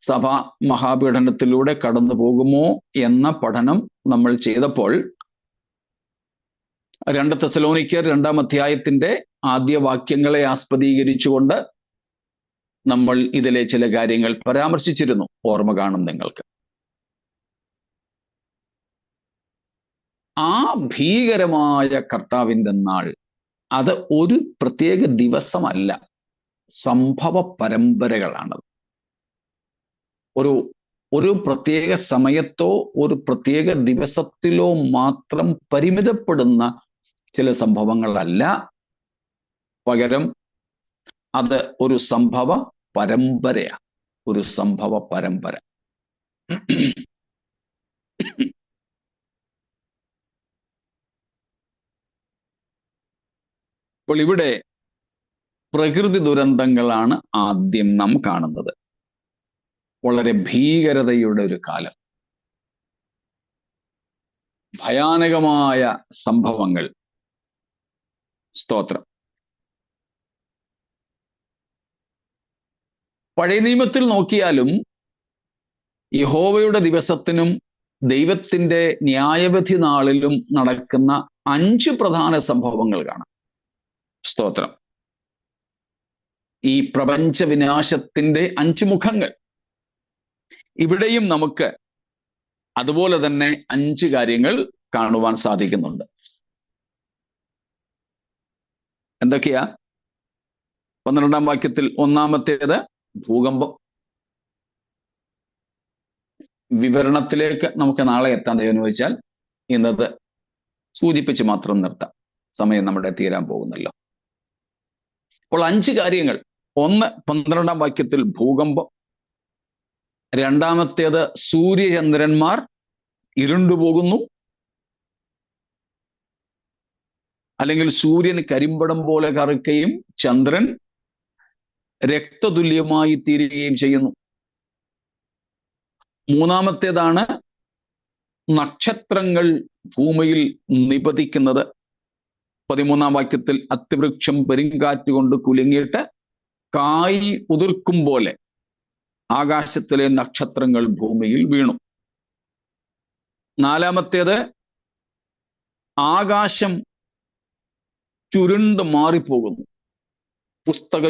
Speaker 1: സഭ മഹാപീഡനത്തിലൂടെ കടന്നു പോകുമോ എന്ന പഠനം നമ്മൾ ചെയ്തപ്പോൾ 2 തെസ്സലോനിക്കർ 2-ാം അധ്യായത്തിന്റെ ആദ്യ വാക്യങ്ങളെ ആസ്പദീകരിച്ചുകൊണ്ട് നമ്മൾ ഇതിലെ ചില കാര്യങ്ങൾ പരാമർശിച്ചിരുന്നു. ഓർമ്മ കാണും നിങ്ങൾക്ക്. ആ ഭീകരമായ കർത്താവിൻ്റെ നാൾ അത് ഒരു പ്രത്യേക ദിവസമല്ല, സംഭവ പരമ്പരകളാണത്. ഒരു പ്രത്യേക സമയത്തോ ഒരു പ്രത്യേക ദിവസത്തിലോ മാത്രം പരിമിതപ്പെടുന്ന ചില സംഭവങ്ങളല്ല, പകരം അത് ഒരു സംഭവ പരമ്പരയാണ്. ഒരു സംഭവ പരമ്പര. അപ്പോൾ ഇവിടെ പ്രകൃതി ദുരന്തങ്ങളാണ് ആദ്യം നാം കാണുന്നത്. വളരെ ഭീകരതയുടെ ഒരു കാലം, ഭയാനകമായ സംഭവങ്ങൾ. സ്തോത്രം. പഴയ നിയമത്തിൽ നോക്കിയാലും യഹോവയുടെ ദിവസത്തിനും ദൈവത്തിന്റെ ന്യായവിധി നാളിലും നടക്കുന്ന 5 പ്രധാന സംഭവങ്ങൾ കാണാം. സ്തോത്രം. ഈ പ്രപഞ്ച വിനാശത്തിന്റെ 5 മുഖങ്ങൾ. ഇവിടെയും നമുക്ക് അതുപോലെ തന്നെ 5 കാര്യങ്ങൾ കാണുവാൻ സാധിക്കുന്നുണ്ട്. എന്തൊക്കെയാ? 12-ാം വാക്യത്തിൽ ഒന്നാമത്തേത് ഭൂകമ്പം. വിവരണത്തിലേക്ക് നമുക്ക് നാളെ എത്താൻ ദൈവം വെച്ചാൽ ഇന്നത് സൂചിപ്പിച്ച് മാത്രം നിർത്താം, സമയം നമ്മുടെ തീരാൻ പോകുന്നല്ലോ. അപ്പോൾ 5 കാര്യങ്ങൾ. ഒന്ന്, 12-ാം വാക്യത്തിൽ ഭൂകമ്പം. രണ്ടാമത്തേത് സൂര്യചന്ദ്രന്മാർ ഇരുണ്ടുപോകുന്നു, അല്ലെങ്കിൽ സൂര്യൻ കരിമ്പടം പോലെ കറുക്കുകയും ചന്ദ്രൻ രക്തതുല്യമായി തീരുകയും ചെയ്യുന്നു. മൂന്നാമത്തേതാണ് നക്ഷത്രങ്ങൾ ഭൂമിയിൽ നിപതിക്കുന്നത്. 13-ാം വാക്യത്തിൽ അത്തിവൃക്ഷം പെരുങ്കാറ്റ് കൊണ്ട് കുലുങ്ങിയിട്ട് കായ് ഉതിർക്കും പോലെ ആകാശത്തിലെ നക്ഷത്രങ്ങൾ ഭൂമിയിൽ വീണു. നാലാമത്തേത് ആകാശം ചുരുണ്ട് മാറിപ്പോകുന്നു, പുസ്തക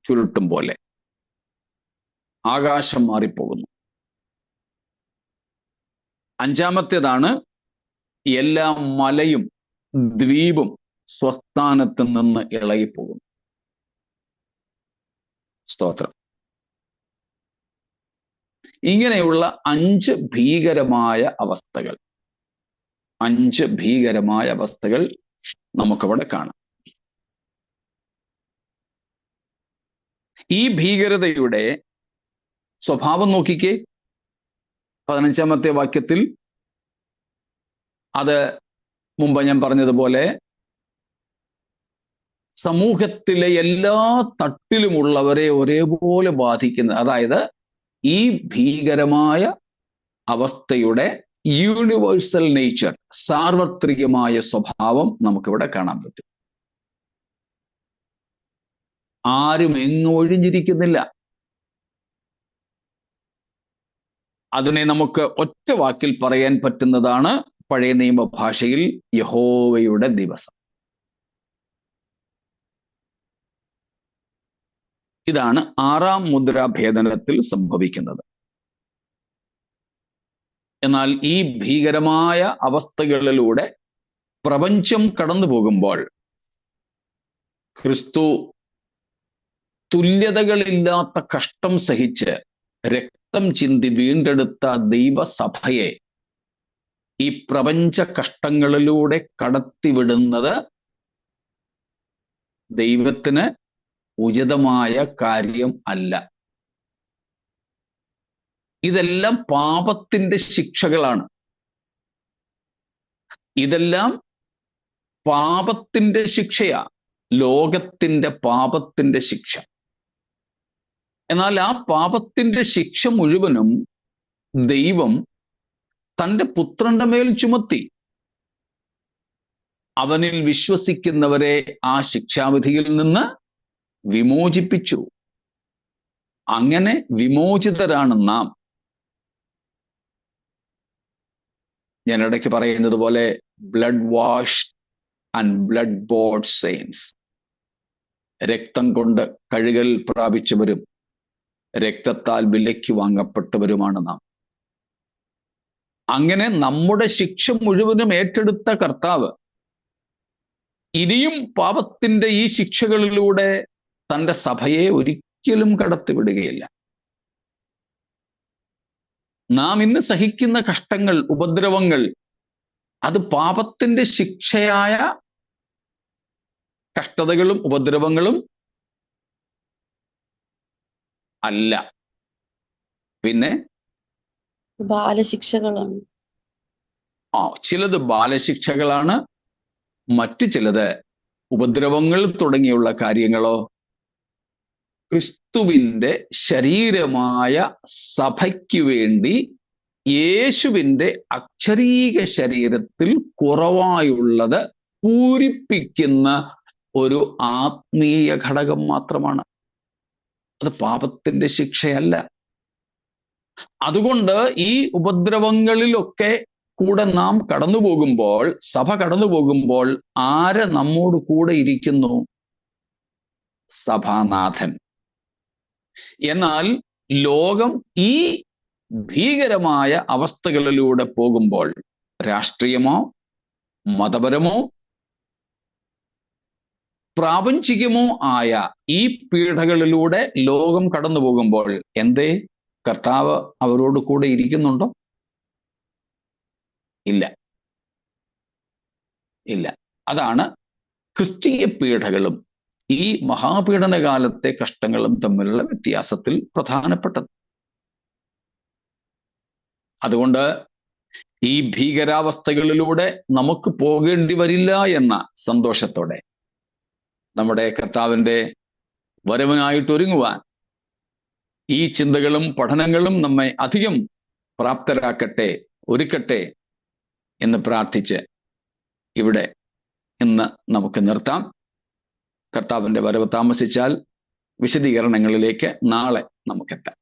Speaker 1: ചുരുട്ടും പോലെ ആകാശം മാറിപ്പോകുന്നു. അഞ്ചാമത്തേതാണ് എല്ലാ മലയും ദ്വീപും സ്വസ്ഥാനത്ത് നിന്ന് ഇളകിപ്പോകുന്നു. സ്തോത്രം. ഇങ്ങനെയുള്ള 5 ഭീകരമായ അവസ്ഥകൾ, 5 ഭീകരമായ അവസ്ഥകൾ നമുക്കവിടെ കാണാം. ഈ ഭീകരതയുടെ സ്വഭാവം നോക്കിക്കേ. 15-ാമത്തെ വാക്യത്തിൽ അത് മുമ്പ് ഞാൻ പറഞ്ഞതുപോലെ സമൂഹത്തിലെ എല്ലാ തട്ടിലുമുള്ളവരെ ഒരേപോലെ ബാധിക്കുന്ന, അതായത് ഈ ഭീകരമായ അവസ്ഥയുടെ യൂണിവേഴ്സൽ നേച്ചർ, സാർവത്രികമായ സ്വഭാവം നമുക്കിവിടെ കാണാൻ പറ്റും. ആരും എങ്ങും ഒഴിഞ്ഞിരിക്കുന്നില്ല. അതിനെ നമുക്ക് ഒറ്റ വാക്കിൽ പറയാൻ പറ്റുന്നതാണ് പഴയ നിയമ ഭാഷയിൽ യഹോവയുടെ ദിവസം. ഇതാണ് 6-ാം മുദ്രാഭേദനത്തിൽ സംഭവിക്കുന്നത്. എന്നാൽ ഈ ഭീകരമായ അവസ്ഥകളിലൂടെ പ്രപഞ്ചം കടന്നു പോകുമ്പോൾ ക്രിസ്തു തുല്യതകളില്ലാത്ത കഷ്ടം സഹിച്ച് രക്തം ചിന്തി വീണ്ടെടുത്ത ദൈവസഭയെ ഈ പ്രപഞ്ച കഷ്ടങ്ങളിലൂടെ കടത്തിവിടുന്നത് ദൈവത്തിന് ഉചിതമായ കാര്യം അല്ല. ഇതെല്ലാം പാപത്തിന്റെ ശിക്ഷകളാണ്. ഇതെല്ലാം പാപത്തിന്റെ ശിക്ഷയാ, ലോകത്തിന്റെ പാപത്തിന്റെ ശിക്ഷ. എന്നാൽ ആ പാപത്തിന്റെ ശിക്ഷ മുഴുവനും ദൈവം തൻ്റെ പുത്രന്റെ മേൽ ചുമത്തി അവനിൽ വിശ്വസിക്കുന്നവരെ ആ ശിക്ഷാവിധിയിൽ നിന്ന് വിമോചിപ്പിച്ചു. അങ്ങനെ വിമോചിതരാണ് നാം. ഞാൻ ഇടയ്ക്ക് പറയുന്നത് പോലെ blood wash and blood board saints. രക്തം കൊണ്ട് കഴുകൽ പ്രാപിച്ചവരും രക്തത്താൽ വിലയ്ക്ക് വാങ്ങപ്പെട്ടവരുമാണ് നാം. അങ്ങനെ നമ്മുടെ ശിക്ഷ മുഴുവനും ഏറ്റെടുത്ത കർത്താവ് ഇനിയും പാപത്തിന്റെ ഈ ശിക്ഷകളിലൂടെ തൻ്റെ സഭയെ ഒരിക്കലും കടത്തിവിടുകയില്ല. നാം ഇന്ന് സഹിക്കുന്ന കഷ്ടങ്ങൾ, ഉപദ്രവങ്ങൾ, അത് പാപത്തിന്റെ ശിക്ഷയായ കഷ്ടതകളും ഉപദ്രവങ്ങളും അല്ല. പിന്നെ
Speaker 5: ബാലശിക്ഷകളാണ്.
Speaker 1: ചിലത് ബാലശിക്ഷകളാണ്, മറ്റു ചിലത് ഉപദ്രവങ്ങൾ തുടങ്ങിയുള്ള കാര്യങ്ങളോ ക്രിസ്തുവിന്റെ ശരീരമായ സഭയ്ക്ക് വേണ്ടി യേശുവിന്റെ അക്ഷരീക ശരീരത്തിൽ കുറവായുള്ളത് പൂരിപ്പിക്കുന്ന ഒരു ആത്മീയ ഘടകം മാത്രമാണ്. അത് പാപത്തിന്റെ ശിക്ഷയല്ല. അതുകൊണ്ട് ഈ ഉപദ്രവങ്ങളിലൊക്കെ കൂടെ നാം കടന്നു പോകുമ്പോൾ, സഭ കടന്നു പോകുമ്പോൾ ആര് നമ്മോട് കൂടെ ഇരിക്കുന്നു? സഭാനാഥൻ. എന്നാൽ ലോകം ഈ ഭീകരമായ അവസ്ഥകളിലൂടെ പോകുമ്പോൾ, രാഷ്ട്രീയമോ മതപരമോ പ്രാപഞ്ചികമോ ആയ ഈ പീഡകളിലൂടെ ലോകം കടന്നു പോകുമ്പോൾ എന്തേ കർത്താവ് അവരോട് കൂടെ ഇരിക്കുന്നുണ്ടോ? ഇല്ല, ഇല്ല. അതാണ് ക്രിസ്തീയ പീഡകളും ഈ മഹാപീഡന കാലത്തെ കഷ്ടങ്ങളും തമ്മിലുള്ള വ്യത്യാസത്തിൽ പ്രധാനപ്പെട്ടത്. അതുകൊണ്ട് ഈ ഭീകരാവസ്ഥകളിലൂടെ നമുക്ക് പോകേണ്ടി വരില്ല എന്ന സന്തോഷത്തോടെ നമ്മുടെ കർത്താവിന്റെ വരവിനായിട്ടൊരുങ്ങുവാൻ ഈ ചിന്തകളും പഠനങ്ങളും നമ്മെ അധികം പ്രാപ്തരാക്കട്ടെ, ഒരുക്കട്ടെ എന്ന് പ്രാർത്ഥിച്ച് ഇവിടെ ഇന്ന് നമുക്ക് നിർത്താം. കർത്താവിന്റെ വരവ് താമസിച്ചാൽ വിശദീകരണങ്ങളിലേക്ക് നാളെ നമുക്കെത്താം.